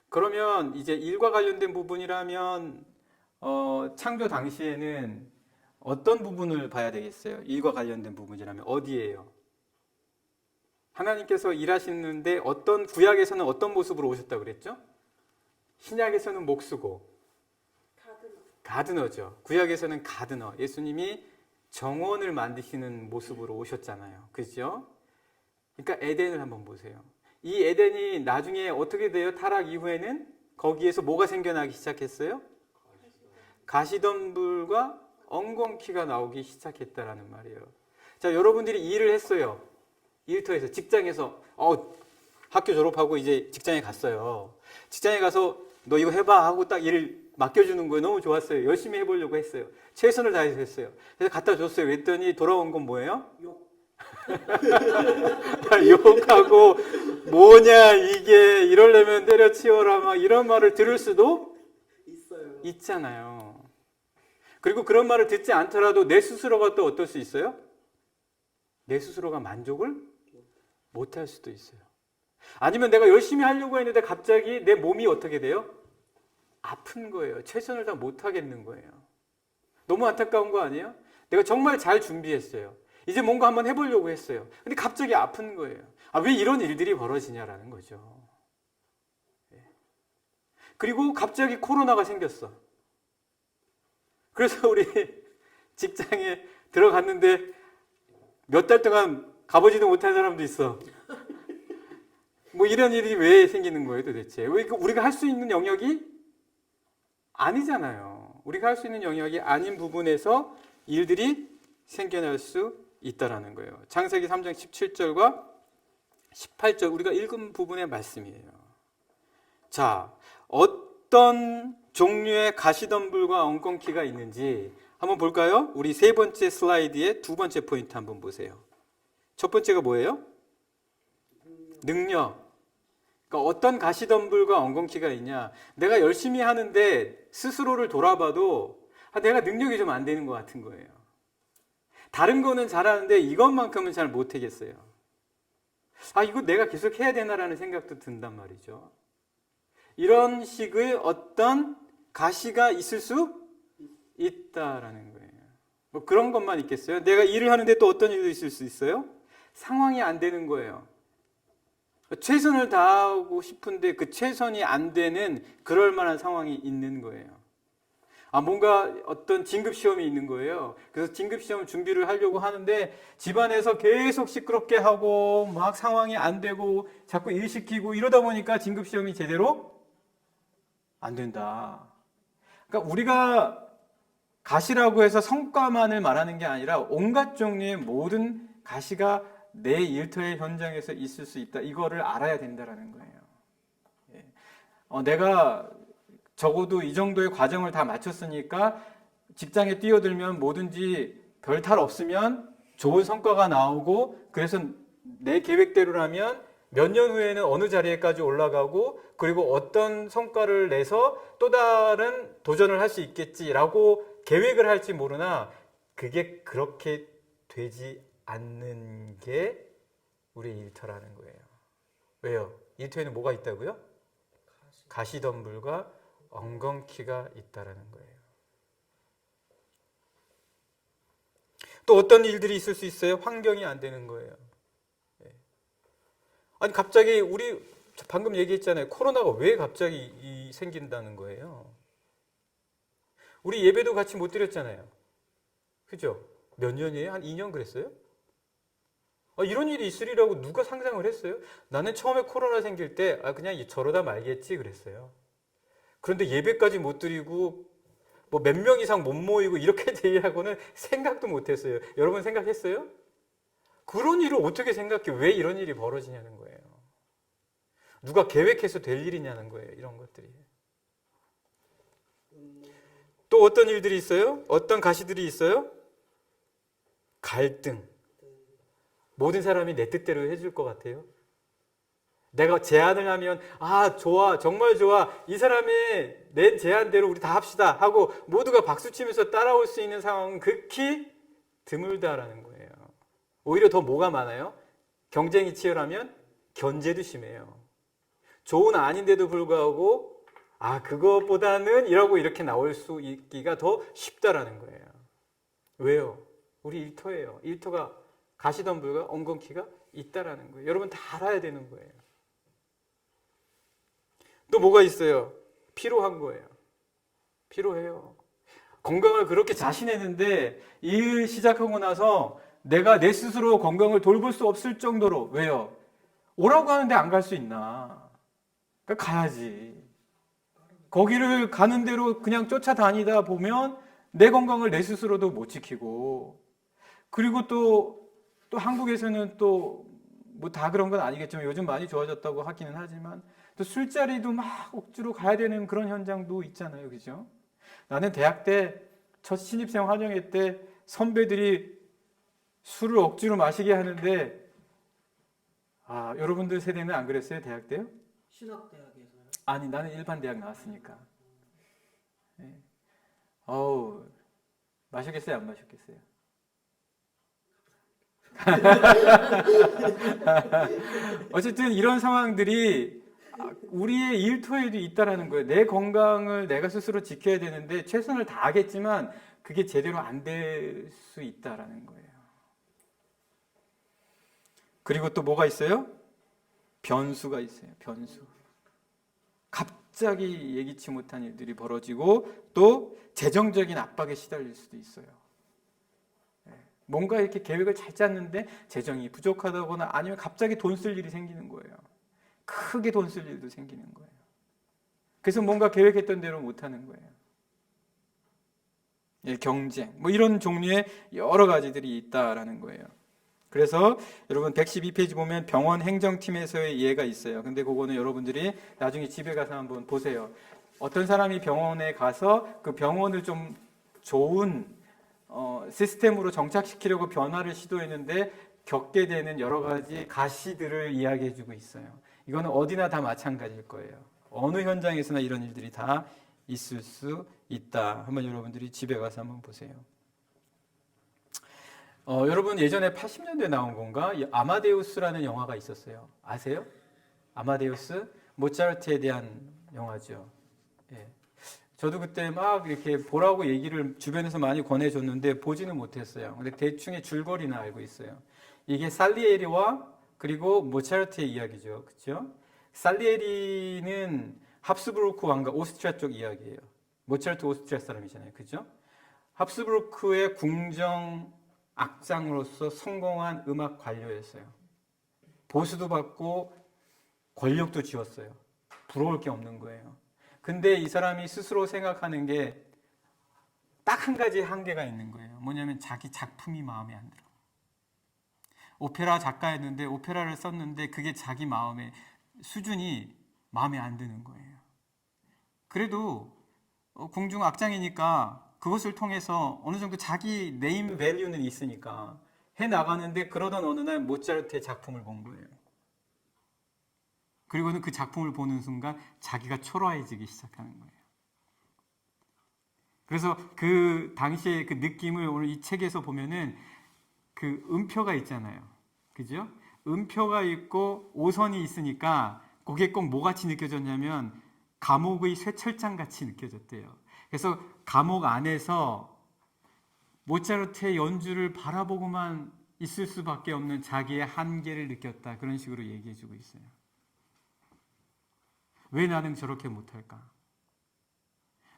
그러면 이제 일과 관련된 부분이라면 창조 당시에는 어떤 부분을 봐야 되겠어요? 일과 관련된 부분이라면 어디예요? 하나님께서 일하시는데 어떤 구약에서는 어떤 모습으로 오셨다고 그랬죠? 신약에서는 목수고 가드너죠. 구약에서는 가드너. 예수님이 정원을 만드시는 모습으로 오셨잖아요. 그죠? 그러니까 에덴을 한번 보세요. 이 에덴이 나중에 어떻게 돼요? 타락 이후에는 거기에서 뭐가 생겨나기 시작했어요? 가시덤불과 엉겅퀴가 나오기 시작했다라는 말이에요. 자, 여러분들이 일을 했어요. 일터에서, 직장에서 학교 졸업하고 이제 직장에 갔어요. 직장에 가서 너 이거 해봐 하고 딱 일을 맡겨주는 거예요. 너무 좋았어요. 열심히 해보려고 했어요. 최선을 다해서 했어요. 그래서 갖다 줬어요. 그랬더니 돌아온 건 뭐예요? 욕. 욕하고 뭐냐 이게 이러려면 때려치워라 막 이런 말을 들을 수도 있잖아요. 그리고 그런 말을 듣지 않더라도 내 스스로가 또 어떨 수 있어요? 내 스스로가 만족을 못할 수도 있어요. 아니면 내가 열심히 하려고 했는데 갑자기 내 몸이 어떻게 돼요? 아픈 거예요. 최선을 다 못하겠는 거예요. 너무 안타까운 거 아니에요? 내가 정말 잘 준비했어요. 이제 뭔가 한번 해보려고 했어요. 근데 갑자기 아픈 거예요. 왜 이런 일들이 벌어지냐라는 거죠. 그리고 갑자기 코로나가 생겼어. 그래서 우리 직장에 들어갔는데 몇 달 동안 가보지도 못한 사람도 있어. 뭐 이런 일이 왜 생기는 거예요 도대체? 왜 우리가 할 수 있는 영역이 아니잖아요. 우리가 할 수 있는 영역이 아닌 부분에서 일들이 생겨날 수 있다라는 거예요. 창세기 3장 17절과 18절 우리가 읽은 부분의 말씀이에요. 자, 어떤 종류의 가시덤불과 엉겅퀴가 있는지 한번 볼까요? 우리 세 번째 슬라이드의 두 번째 포인트 한번 보세요. 첫 번째가 뭐예요? 능력. 그러니까 어떤 가시덤불과 엉겅퀴가 있냐? 내가 열심히 하는데 스스로를 돌아봐도 내가 능력이 좀 안 되는 것 같은 거예요. 다른 거는 잘하는데 이것만큼은 잘 못하겠어요. 이거 내가 계속 해야 되나라는 생각도 든단 말이죠. 이런 식의 어떤 가시가 있을 수 있다라는 거예요. 뭐 그런 것만 있겠어요? 내가 일을 하는데 또 어떤 일도 있을 수 있어요? 상황이 안 되는 거예요. 최선을 다하고 싶은데 그 최선이 안 되는 그럴 만한 상황이 있는 거예요. 뭔가 어떤 진급시험이 있는 거예요. 그래서 진급시험 준비를 하려고 하는데 집안에서 계속 시끄럽게 하고 막 상황이 안 되고 자꾸 일 시키고 이러다 보니까 진급시험이 제대로 안 된다. 그러니까 우리가 가시라고 해서 성과만을 말하는 게 아니라 온갖 종류의 모든 가시가 내 일터의 현장에서 있을 수 있다. 이거를 알아야 된다라는 거예요. 내가 적어도 이 정도의 과정을 다 마쳤으니까 직장에 뛰어들면 뭐든지 별 탈 없으면 좋은 성과가 나오고 그래서 내 계획대로라면 몇 년 후에는 어느 자리에까지 올라가고 그리고 어떤 성과를 내서 또 다른 도전을 할 수 있겠지라고 계획을 할지 모르나 그게 그렇게 되지 않는 게 우리 일터라는 거예요. 왜요? 일터에는 뭐가 있다고요? 가시덤불과 엉겅퀴가 있다라는 거예요. 또 어떤 일들이 있을 수 있어요? 환경이 안 되는 거예요. 아니 갑자기 우리 방금 얘기했잖아요. 코로나가 왜 갑자기 생긴다는 거예요. 우리 예배도 같이 못 드렸잖아요. 그죠? 몇 년이에요? 한 2년 그랬어요? 이런 일이 있으리라고 누가 상상을 했어요? 나는 처음에 코로나 생길 때 그냥 저러다 말겠지 그랬어요. 그런데 예배까지 못 드리고 뭐 몇 명 이상 못 모이고 이렇게 되리라고는 생각도 못 했어요. 여러분 생각했어요? 그런 일을 어떻게 생각해? 왜 이런 일이 벌어지냐는 거예요. 누가 계획해서 될 일이냐는 거예요. 이런 것들이. 또 어떤 일들이 있어요? 어떤 가시들이 있어요? 갈등. 모든 사람이 내 뜻대로 해줄 것 같아요? 내가 제안을 하면 좋아, 정말 좋아, 이 사람의 낸 제안대로 우리 다 합시다 하고 모두가 박수치면서 따라올 수 있는 상황은 극히 드물다라는 거예요. 오히려 더 뭐가 많아요? 경쟁이 치열하면 견제도 심해요. 좋은 아닌데도 불구하고 그것보다는 이라고 이렇게 나올 수 있기가 더 쉽다라는 거예요. 왜요? 우리 일터예요. 일터가 가시덤불과 엉겅퀴가 있다라는 거예요. 여러분 다 알아야 되는 거예요. 또 뭐가 있어요? 피로한 거예요. 피로해요. 건강을 그렇게 자신했는데 일 시작하고 나서 내가 내 스스로 건강을 돌볼 수 없을 정도로 왜요? 오라고 하는데 안 갈 수 있나? 그러니까 가야지. 거기를 가는 대로 그냥 쫓아다니다 보면 내 건강을 내 스스로도 못 지키고 그리고 또 한국에서는 또 뭐 다 그런 건 아니겠지만 요즘 많이 좋아졌다고 하기는 하지만 또 술자리도 막 억지로 가야 되는 그런 현장도 있잖아요. 그죠? 나는 대학 때 첫 신입생 환영회 때 선배들이 술을 억지로 마시게 하는데 여러분들 세대는 안 그랬어요? 대학 때요? 신학대학에서요? 아니 나는 일반 대학 나왔으니까. 네. 마셨겠어요? 안 마셨겠어요? 어쨌든 이런 상황들이 우리의 일터에도 있다라는 거예요. 내 건강을 내가 스스로 지켜야 되는데 최선을 다하겠지만 그게 제대로 안 될 수 있다라는 거예요. 그리고 또 뭐가 있어요? 변수가 있어요. 변수. 갑자기 예기치 못한 일들이 벌어지고 또 재정적인 압박에 시달릴 수도 있어요. 뭔가 이렇게 계획을 잘 짰는데 재정이 부족하다거나 아니면 갑자기 돈 쓸 일이 생기는 거예요. 크게 돈 쓸 일도 생기는 거예요. 그래서 뭔가 계획했던 대로 못하는 거예요. 경쟁, 뭐 이런 종류의 여러 가지들이 있다라는 거예요. 그래서 여러분 112페이지 보면 병원 행정팀에서의 예가 있어요. 근데 그거는 여러분들이 나중에 집에 가서 한번 보세요. 어떤 사람이 병원에 가서 그 병원을 좀 좋은 시스템으로 정착시키려고 변화를 시도했는데 겪게 되는 여러 가지 가시들을 이야기해주고 있어요. 이거는 어디나 다 마찬가지일 거예요. 어느 현장에서나 이런 일들이 다 있을 수 있다. 한번 여러분들이 집에 가서 한번 보세요. 여러분 예전에 80년대에 나온 건가? 아마데우스라는 영화가 있었어요. 아세요? 아마데우스? 모차르트에 대한 영화죠. 예. 저도 그때 막 이렇게 보라고 얘기를 주변에서 많이 권해줬는데 보지는 못했어요. 근데 대충의 줄거리는 알고 있어요. 이게 살리에리와 그리고 모차르트의 이야기죠. 그렇죠? 살리에리는 합스부르크 왕가 오스트리아 쪽 이야기예요. 모차르트 오스트리아 사람이잖아요. 그죠? 합스부르크의 궁정 악장으로서 성공한 음악 관료였어요. 보수도 받고 권력도 쥐었어요. 부러울 게 없는 거예요. 근데 이 사람이 스스로 생각하는 게 딱 한 가지 한계가 있는 거예요. 뭐냐면 자기 작품이 마음에 안 들어. 오페라 작가였는데 오페라를 썼는데 그게 자기 마음의 수준이 마음에 안 드는 거예요. 그래도 궁중 악장이니까 그것을 통해서 어느 정도 자기 네임 밸류는 있으니까 해 나가는데 그러던 어느 날 모차르트의 작품을 본 거예요. 그리고는 그 작품을 보는 순간 자기가 초라해지기 시작하는 거예요. 그래서 그 당시의 그 느낌을 오늘 이 책에서 보면은 그 음표가 있잖아요. 그죠? 음표가 있고 오선이 있으니까 그게 꼭 뭐같이 느껴졌냐면 감옥의 쇠철장 같이 느껴졌대요. 그래서 감옥 안에서 모차르트의 연주를 바라보고만 있을 수밖에 없는 자기의 한계를 느꼈다. 그런 식으로 얘기해주고 있어요. 왜 나는 저렇게 못할까?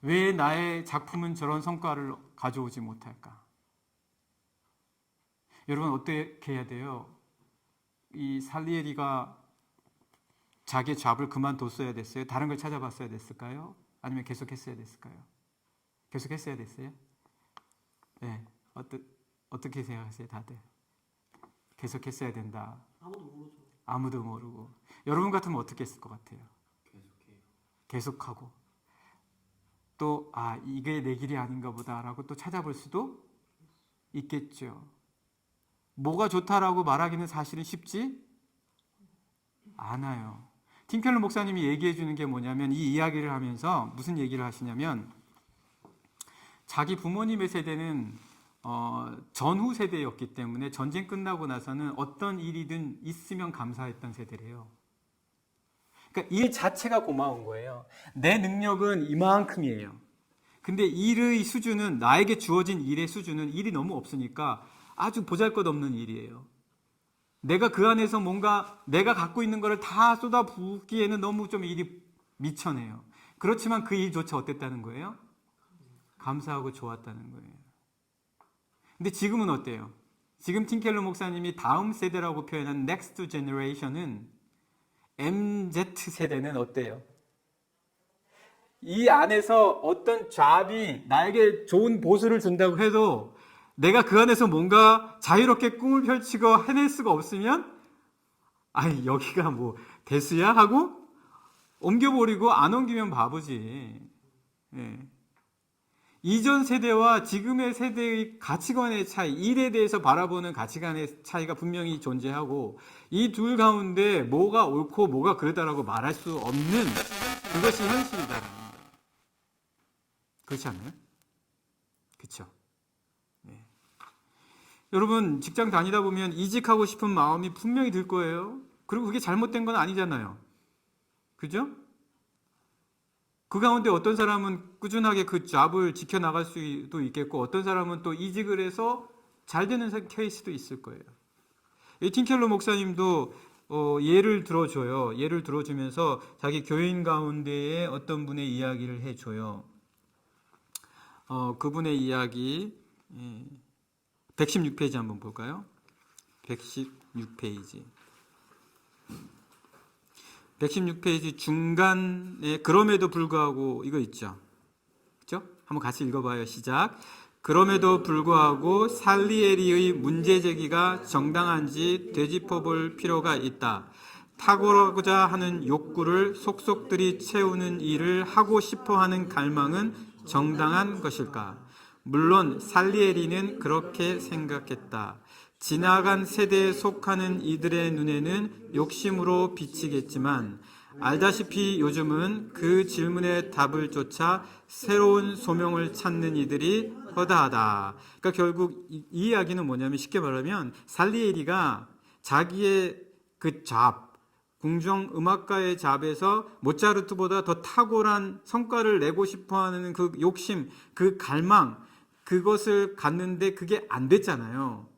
왜 나의 작품은 저런 성과를 가져오지 못할까? 여러분 어떻게 해야 돼요? 이 살리에리가 자기의 잡을 그만뒀어야 됐어요? 다른 걸 찾아봤어야 됐을까요? 아니면 계속했어야 됐을까요? 계속했어야 됐어요? 네, 어떻게 생각하세요, 다들? 계속했어야 된다. 아무도 모르죠. 아무도 모르고. 여러분 같으면 어떻게 했을 것 같아요? 계속해요. 계속하고. 또 이게 내 길이 아닌가 보다라고 또 찾아볼 수도 있겠죠. 뭐가 좋다라고 말하기는 사실은 쉽지 않아요. 팀켈러 목사님이 얘기해 주는 게 뭐냐면 이 이야기를 하면서 무슨 얘기를 하시냐면 자기 부모님의 세대는 전후 세대였기 때문에 전쟁 끝나고 나서는 어떤 일이든 있으면 감사했던 세대래요. 그러니까 일 자체가 고마운 거예요. 내 능력은 이만큼이에요. 근데 일의 수준은 나에게 주어진 일의 수준은 일이 너무 없으니까 아주 보잘것없는 일이에요. 내가 그 안에서 뭔가 내가 갖고 있는 거를 다 쏟아붓기에는 너무 좀 일이 미천해요. 그렇지만 그 일조차 어땠다는 거예요? 감사하고 좋았다는 거예요. 근데 지금은 어때요? 지금 팀켈러 목사님이 다음 세대라고 표현한 next generation은 MZ세대는 어때요? 이 안에서 어떤 잡이 나에게 좋은 보수를 준다고 해도 내가 그 안에서 뭔가 자유롭게 꿈을 펼치고 해낼 수가 없으면 여기가 뭐 대수야 하고 옮겨버리고 안 옮기면 바보지. 예. 이전 세대와 지금의 세대의 가치관의 차이, 일에 대해서 바라보는 가치관의 차이가 분명히 존재하고 이 둘 가운데 뭐가 옳고 뭐가 그러다라고 말할 수 없는 그것이 현실이다. 그렇지 않나요? 그렇죠. 네. 여러분 직장 다니다 보면 이직하고 싶은 마음이 분명히 들 거예요. 그리고 그게 잘못된 건 아니잖아요. 그죠? 그 가운데 어떤 사람은 꾸준하게 그 잡을 지켜나갈 수도 있겠고 어떤 사람은 또 이직을 해서 잘 되는 케이스도 있을 거예요. 이 팀켈러 목사님도 예를 들어줘요. 예를 들어주면서 자기 교인 가운데에 어떤 분의 이야기를 해줘요. 그분의 이야기 116페이지 한번 볼까요? 116페이지 116페이지 중간에 그럼에도 불구하고 이거 있죠. 그렇죠? 한번 같이 읽어봐요. 시작. 그럼에도 불구하고 살리에리의 문제 제기가 정당한지 되짚어볼 필요가 있다. 탁월하고자 하는 욕구를 속속들이 채우는 일을 하고 싶어하는 갈망은 정당한 것일까? 물론 살리에리는 그렇게 생각했다. 지나간 세대에 속하는 이들의 눈에는 욕심으로 비치겠지만 알다시피 요즘은 그 질문의 답을 쫓아 새로운 소명을 찾는 이들이 허다하다. 그러니까 결국 이 이야기는 뭐냐면 쉽게 말하면 살리에리가 자기의 그 잡, 궁정음악가의 잡에서 모차르트보다 더 탁월한 성과를 내고 싶어하는 그 욕심, 그 갈망, 그것을 갖는데 그게 안 됐잖아요.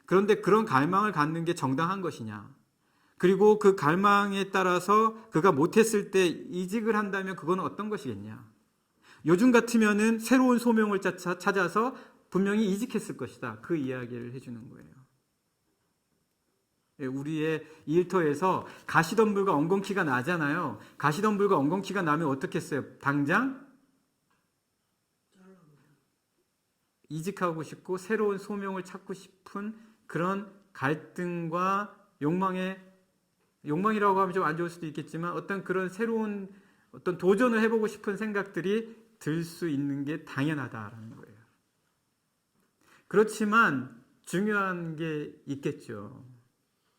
그런데 그런 갈망을 갖는 게 정당한 것이냐? 그리고 그 갈망에 따라서 그가 못했을 때 이직을 한다면 그건 어떤 것이겠냐? 요즘 같으면은 새로운 소명을 찾아서 분명히 이직했을 것이다. 그 이야기를 해주는 거예요. 우리의 일터에서 가시덤불과 엉겅퀴가 나잖아요. 가시덤불과 엉겅퀴가 나면 어떻게 했어요? 당장 이직하고 싶고 새로운 소명을 찾고 싶은 그런 갈등과 욕망이라고 하면 좀 안 좋을 수도 있겠지만 어떤 그런 새로운 어떤 도전을 해보고 싶은 생각들이 들 수 있는 게 당연하다라는 거예요. 그렇지만 중요한 게 있겠죠.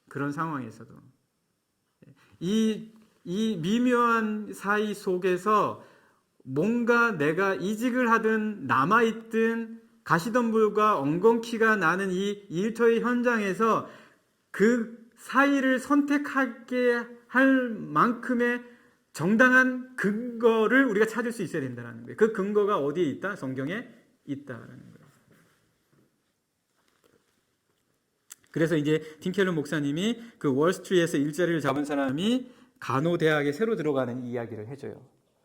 그런 상황에서도 이 미묘한 사이 속에서 뭔가 내가 이직을 하든 남아있든 가시덤불과 엉겅퀴가 나는 이 일터의 현장에서 그 사이를 선택하게 할 만큼의 정당한 근거를 우리가 찾을 수 있어야 된다는 거예요. 그 근거가 어디에 있다? 성경에 있다라는 거예요. 그래서 이제 틴켈러 목사님이 그 월스트리트에서 일자리를 잡은 사람이 간호대학에 새로 들어가는 이야기를 해줘요.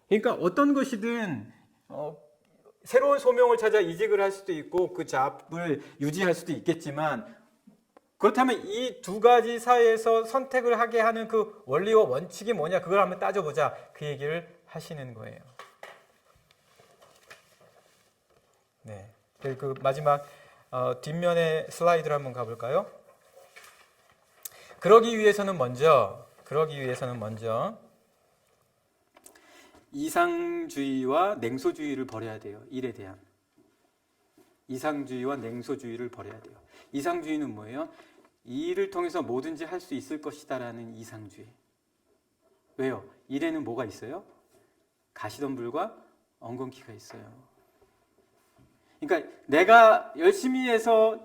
그러니까 어떤 것이든 새로운 소명을 찾아 이직을 할 수도 있고 그 잡을 유지할 수도 있겠지만 그렇다면 이 두 가지 사이에서 선택을 하게 하는 그 원리와 원칙이 뭐냐 그걸 한번 따져보자 그 얘기를 하시는 거예요. 네, 그 마지막 뒷면의 슬라이드를 한번 가볼까요? 그러기 위해서는 먼저 이상주의와 냉소주의를 버려야 돼요. 일에 대한 이상주의와 냉소주의를 버려야 돼요. 이상주의는 뭐예요? 이 일을 통해서 뭐든지 할 수 있을 것이다라는 이상주의. 왜요? 일에는 뭐가 있어요? 가시덤불과 엉겅퀴가 있어요. 그러니까 내가 열심히 해서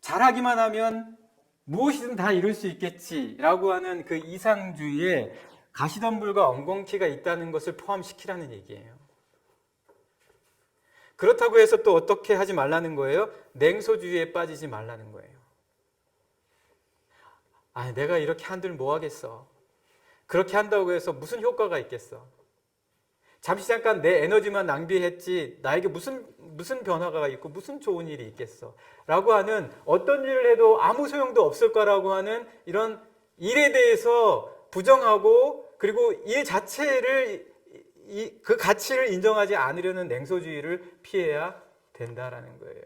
잘하기만 하면 무엇이든 다 이룰 수 있겠지라고 하는 그 이상주의에 가시덤불과 엉겅퀴가 있다는 것을 포함시키라는 얘기예요. 그렇다고 해서 또 어떻게 하지 말라는 거예요? 냉소주의에 빠지지 말라는 거예요. 아, 내가 이렇게 한들 뭐 하겠어? 그렇게 한다고 해서 무슨 효과가 있겠어? 잠시 잠깐 내 에너지만 낭비했지 나에게 무슨 변화가 있고 무슨 좋은 일이 있겠어? 라고 하는 어떤 일을 해도 아무 소용도 없을 거라고 하는 이런 일에 대해서 부정하고 그리고 일 자체를 그 가치를 인정하지 않으려는 냉소주의를 피해야 된다라는 거예요.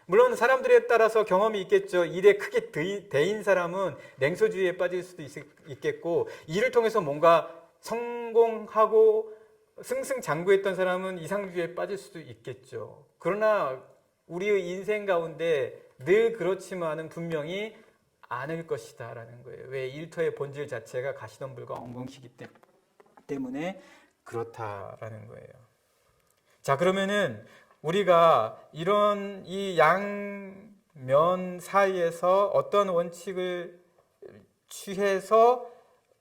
물론 사람들에 따라서 경험이 있겠죠. 일에 크게 대인 사람은 냉소주의에 빠질 수도 있겠고 일을 통해서 뭔가 성공하고 승승장구했던 사람은 이상주의에 빠질 수도 있겠죠. 그러나 우리의 인생 가운데 늘 그렇지만은 분명히 않을 것이다라는 거예요. 왜? 일터의 본질 자체가 가시덤불과 엉겅퀴이기 때문에 그렇다라는 거예요. 자, 그러면은 우리가 이런 이 양면 사이에서 어떤 원칙을 취해서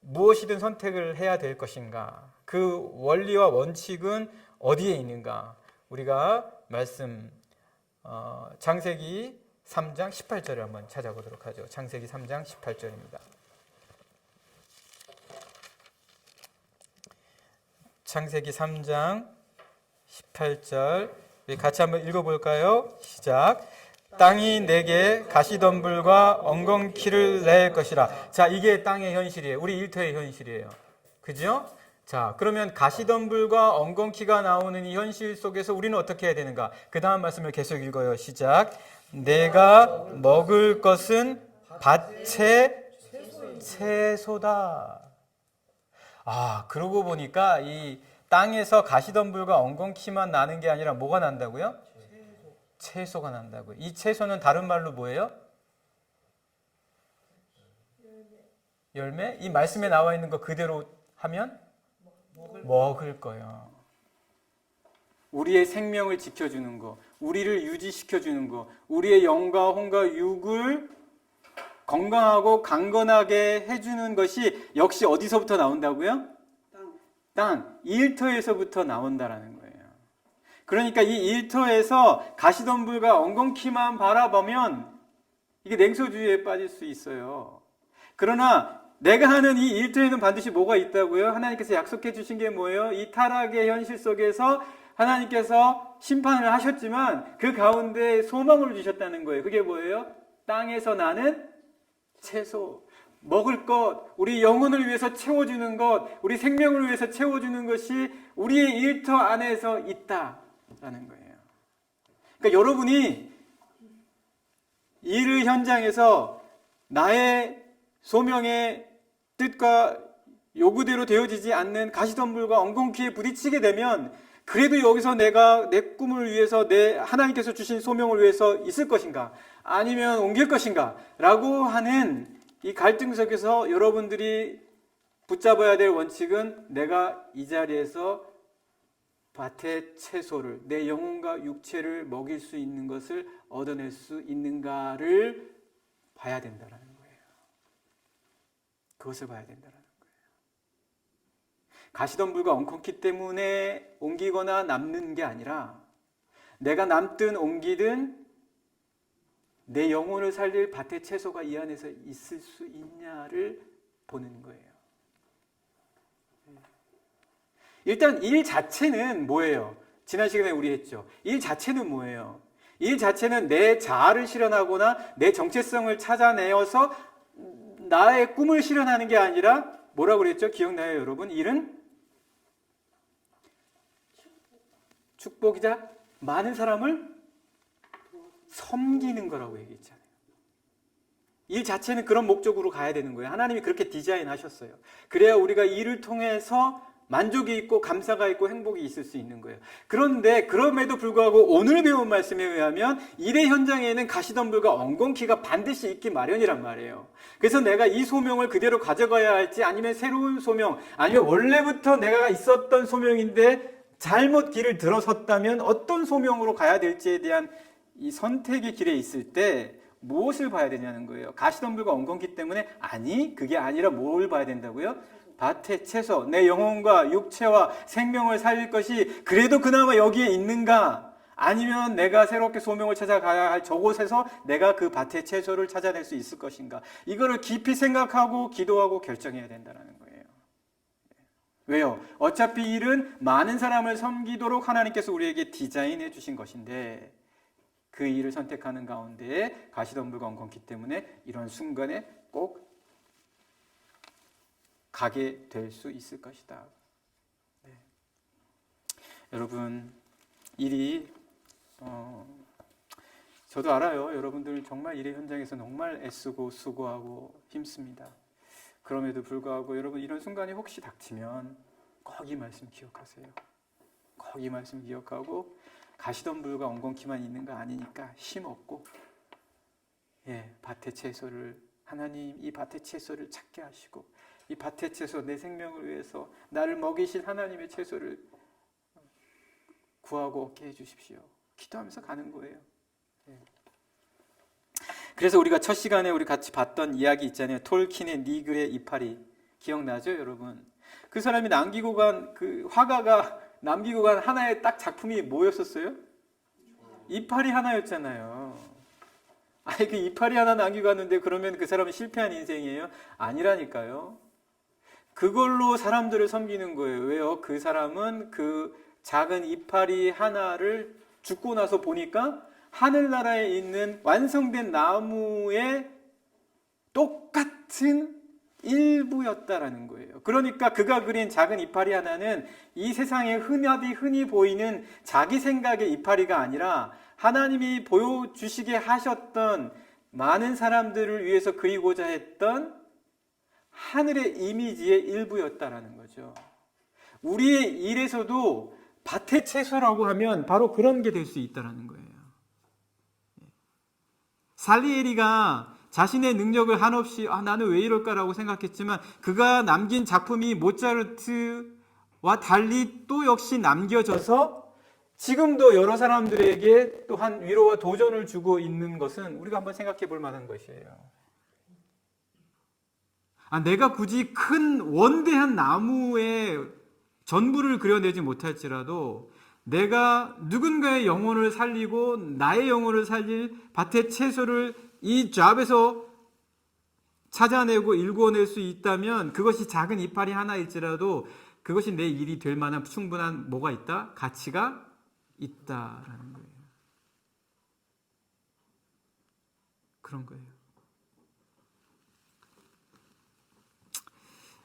무엇이든 선택을 해야 될 것인가? 그 원리와 원칙은 어디에 있는가? 우리가 말씀 창세기 3장 18절을 한번 찾아보도록 하죠. 창세기 3장 18절입니다. 창세기 3장 18절 우리 같이 한번 읽어볼까요? 시작. 땅이 내게 가시덤불과 엉겅퀴를 낼 것이라. 자, 이게 땅의 현실이에요. 우리 일터의 현실이에요. 그죠? 자, 그러면 가시덤불과 엉겅퀴가 나오는 이 현실 속에서 우리는 어떻게 해야 되는가? 그 다음 말씀을 계속 읽어요. 시작. 내가 먹을 것은 밭의 채소다. 아, 그러고 보니까 이 땅에서 가시덤불과 엉겅퀴만 나는 게 아니라 뭐가 난다고요? 채소가 난다고요. 이 채소는 다른 말로 뭐예요? 열매? 이 말씀에 나와 있는 거 그대로 하면 먹을 거예요. 우리의 생명을 지켜주는 거, 우리를 유지시켜주는 거, 우리의 영과 혼과 육을 건강하고 강건하게 해주는 것이 역시 어디서부터 나온다고요? 땅, 일터에서부터 나온다라는 거예요. 그러니까 이 일터에서 가시덤불과 엉겅퀴만 바라보면 이게 냉소주의에 빠질 수 있어요. 그러나 내가 하는 이 일터에는 반드시 뭐가 있다고요? 하나님께서 약속해 주신 게 뭐예요? 이 타락의 현실 속에서 하나님께서 심판을 하셨지만 그 가운데 소망을 주셨다는 거예요. 그게 뭐예요? 땅에서 나는 채소, 먹을 것, 우리 영혼을 위해서 채워주는 것, 우리 생명을 위해서 채워주는 것이 우리의 일터 안에서 있다라는 거예요. 그러니까 여러분이 일 현장에서 나의 소명의 뜻과 요구대로 되어지지 않는 가시덤불과 엉겅퀴에 부딪히게 되면 그래도 여기서 내가 내 꿈을 위해서 내 하나님께서 주신 소명을 위해서 있을 것인가 아니면 옮길 것인가 라고 하는 이 갈등 속에서 여러분들이 붙잡아야 될 원칙은 내가 이 자리에서 밭의 채소를 내 영혼과 육체를 먹일 수 있는 것을 얻어낼 수 있는가를 봐야 된다라는 거예요. 그것을 봐야 된다라는 거예요. 가시덤불과 엉겅퀴 때문에 옮기거나 남는 게 아니라 내가 남든 옮기든 내 영혼을 살릴 밭의 채소가 이 안에서 있을 수 있냐를 보는 거예요. 일단 일 자체는 뭐예요? 지난 시간에 우리 했죠. 일 자체는 뭐예요? 일 자체는 내 자아를 실현하거나 내 정체성을 찾아내어서 나의 꿈을 실현하는 게 아니라 뭐라고 그랬죠? 기억나요, 여러분? 일은 축복이자 많은 사람을 섬기는 거라고 얘기했잖아요. 일 자체는 그런 목적으로 가야 되는 거예요. 하나님이 그렇게 디자인하셨어요. 그래야 우리가 일을 통해서 만족이 있고 감사가 있고 행복이 있을 수 있는 거예요. 그런데 그럼에도 불구하고 오늘 배운 말씀에 의하면 일의 현장에는 가시덤불과 엉겅퀴가 반드시 있기 마련이란 말이에요. 그래서 내가 이 소명을 그대로 가져가야 할지 아니면 새로운 소명 아니면 원래부터 내가 있었던 소명인데 잘못 길을 들어섰다면 어떤 소명으로 가야 될지에 대한 이 선택의 길에 있을 때 무엇을 봐야 되냐는 거예요. 가시덤불과 엉겅퀴 때문에 아니 그게 아니라 뭘 봐야 된다고요? 밭의 채소, 내 영혼과 육체와 생명을 살릴 것이 그래도 그나마 여기에 있는가? 아니면 내가 새롭게 소명을 찾아가야 할 저곳에서 내가 그 밭의 채소를 찾아낼 수 있을 것인가? 이거를 깊이 생각하고 기도하고 결정해야 된다는 거예요. 왜요? 어차피 일은 많은 사람을 섬기도록 하나님께서 우리에게 디자인해 주신 것인데 그 일을 선택하는 가운데 가시덤불과 엉겅퀴 때문에 이런 순간에 꼭 가게 될 수 있을 것이다. 네. 여러분 일이 저도 알아요. 여러분들 정말 일의 현장에서 정말 애쓰고 수고하고 힘씁니다. 그럼에도 불구하고 여러분 이런 순간이 혹시 닥치면 꼭 이 말씀 기억하세요. 꼭 이 말씀 기억하고 가시덤불과 엉겅퀴만 있는 거 아니니까 힘없고 밭의 채소를 하나님 이 밭의 채소를 찾게 하시고 이 밭의 채소 내 생명을 위해서 나를 먹이신 하나님의 채소를 구하고 얻게 해주십시오. 기도하면서 가는 거예요. 그래서 우리가 첫 시간에 우리 같이 봤던 이야기 있잖아요. 톨킨의 니글의 이파리 기억나죠, 여러분? 그 사람이 남기고 간 그 화가가 남기고 간 하나의 딱 작품이 뭐였었어요? 이파리 하나였잖아요. 아니 그 이파리 하나 남기고 갔는데 그러면 그 사람은 실패한 인생이에요? 아니라니까요. 그걸로 사람들을 섬기는 거예요. 왜요? 그 사람은 그 작은 이파리 하나를 죽고 나서 보니까 하늘나라에 있는 완성된 나무의 똑같은 일부였다라는 거예요. 그러니까 그가 그린 작은 이파리 하나는 이 세상에 흔히 보이는 자기 생각의 이파리가 아니라 하나님이 보여주시게 하셨던 많은 사람들을 위해서 그리고자 했던 하늘의 이미지의 일부였다라는 거죠. 우리의 일에서도 밭의 채소라고 하면 바로 그런 게 될 수 있다라는 거예요. 살리에리가 자신의 능력을 한없이 나는 왜 이럴까라고 생각했지만 그가 남긴 작품이 모차르트와 달리 또 역시 남겨져서 지금도 여러 사람들에게 또한 위로와 도전을 주고 있는 것은 우리가 한번 생각해 볼 만한 것이에요. 내가 굳이 큰 원대한 나무의 전부를 그려내지 못할지라도 내가 누군가의 영혼을 살리고 나의 영혼을 살릴 밭의 채소를 이 잡에서 찾아내고 일구어낼 수 있다면 그것이 작은 이파리 하나일지라도 그것이 내 일이 될 만한 충분한 뭐가 있다? 가치가 있다라는 거예요. 그런 거예요.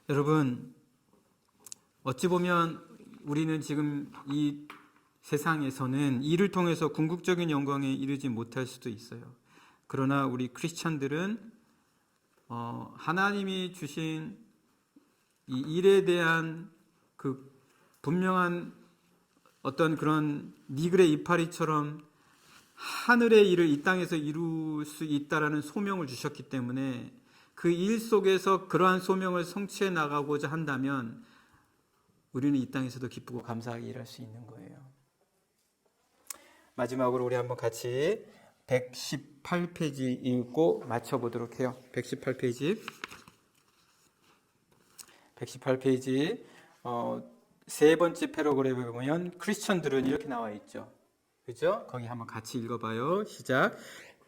여러분, 어찌 보면 우리는 지금 이 세상에서는 이를 통해서 궁극적인 영광에 이르지 못할 수도 있어요. 그러나 우리 크리스찬들은 하나님이 주신 이 일에 대한 그 분명한 어떤 그런 니글의 이파리처럼 하늘의 일을 이 땅에서 이룰 수 있다라는 소명을 주셨기 때문에 그 일 속에서 그러한 소명을 성취해 나가고자 한다면 우리는 이 땅에서도 기쁘고 감사하게 일할 수 있는 거예요. 마지막으로 우리 한번 같이 118페이지 읽고 마쳐보도록 해요. 118페이지 세 번째 패러그래프에 보면 크리스천들은 이렇게 나와 있죠. 그죠? 거기 한번 같이 읽어봐요. 시작.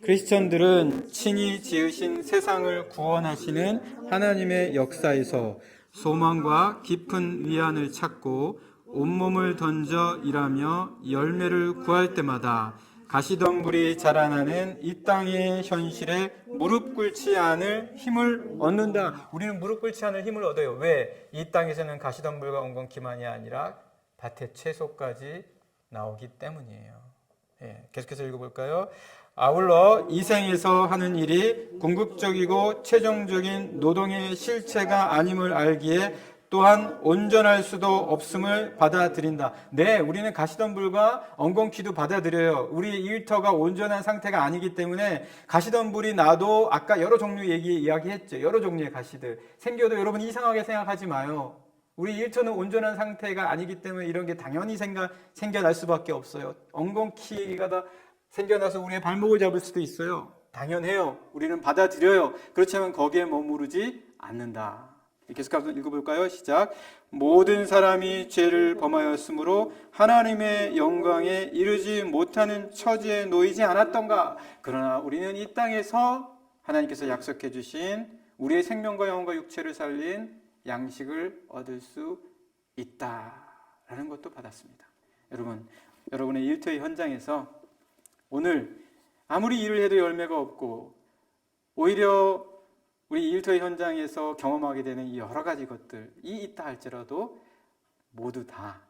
크리스천들은 친히 지으신 세상을 구원하시는 하나님의 역사에서 소망과 깊은 위안을 찾고 온몸을 던져 일하며 열매를 구할 때마다 가시덤불이 자라나는 이 땅의 현실에 무릎 꿇지 않을 힘을 얻는다. 우리는 무릎 꿇지 않을 힘을 얻어요. 왜? 이 땅에서는 가시덤불과 엉겅퀴만이 아니라 밭의 채소까지 나오기 때문이에요. 계속해서 읽어볼까요? 아울러 이 생에서 하는 일이 궁극적이고 최종적인 노동의 실체가 아님을 알기에 또한 온전할 수도 없음을 받아들인다. 네, 우리는 가시덤불과 엉겅퀴도 받아들여요. 우리 일터가 온전한 상태가 아니기 때문에 가시덤불이 나도 아까 여러 종류 이야기했죠. 여러 종류의 가시들 생겨도 여러분 이상하게 생각하지 마요. 우리 일터는 온전한 상태가 아니기 때문에 이런 게 당연히 생겨날 수밖에 없어요. 엉겅퀴가 다 생겨나서 우리의 발목을 잡을 수도 있어요. 당연해요. 우리는 받아들여요. 그렇지만 거기에 머무르지 않는다. 계속해서 읽어볼까요? 시작. 모든 사람이 죄를 범하였으므로 하나님의 영광에 이르지 못하는 처지에 놓이지 않았던가. 그러나 우리는 이 땅에서 하나님께서 약속해 주신 우리의 생명과 영혼과 육체를 살린 양식을 얻을 수 있다라는 것도 받았습니다. 여러분의 일터의 현장에서 오늘 아무리 일을 해도 열매가 없고 오히려 우리 일터의 현장에서 경험하게 되는 이 여러 가지 것들이 있다 할지라도 모두 다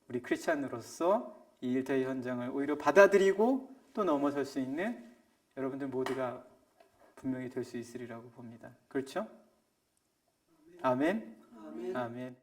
우리 크리스찬으로서 이 일터의 현장을 오히려 받아들이고 또 넘어설 수 있는 여러분들 모두가 분명히 될 수 있으리라고 봅니다. 그렇죠? 아멘. 아멘.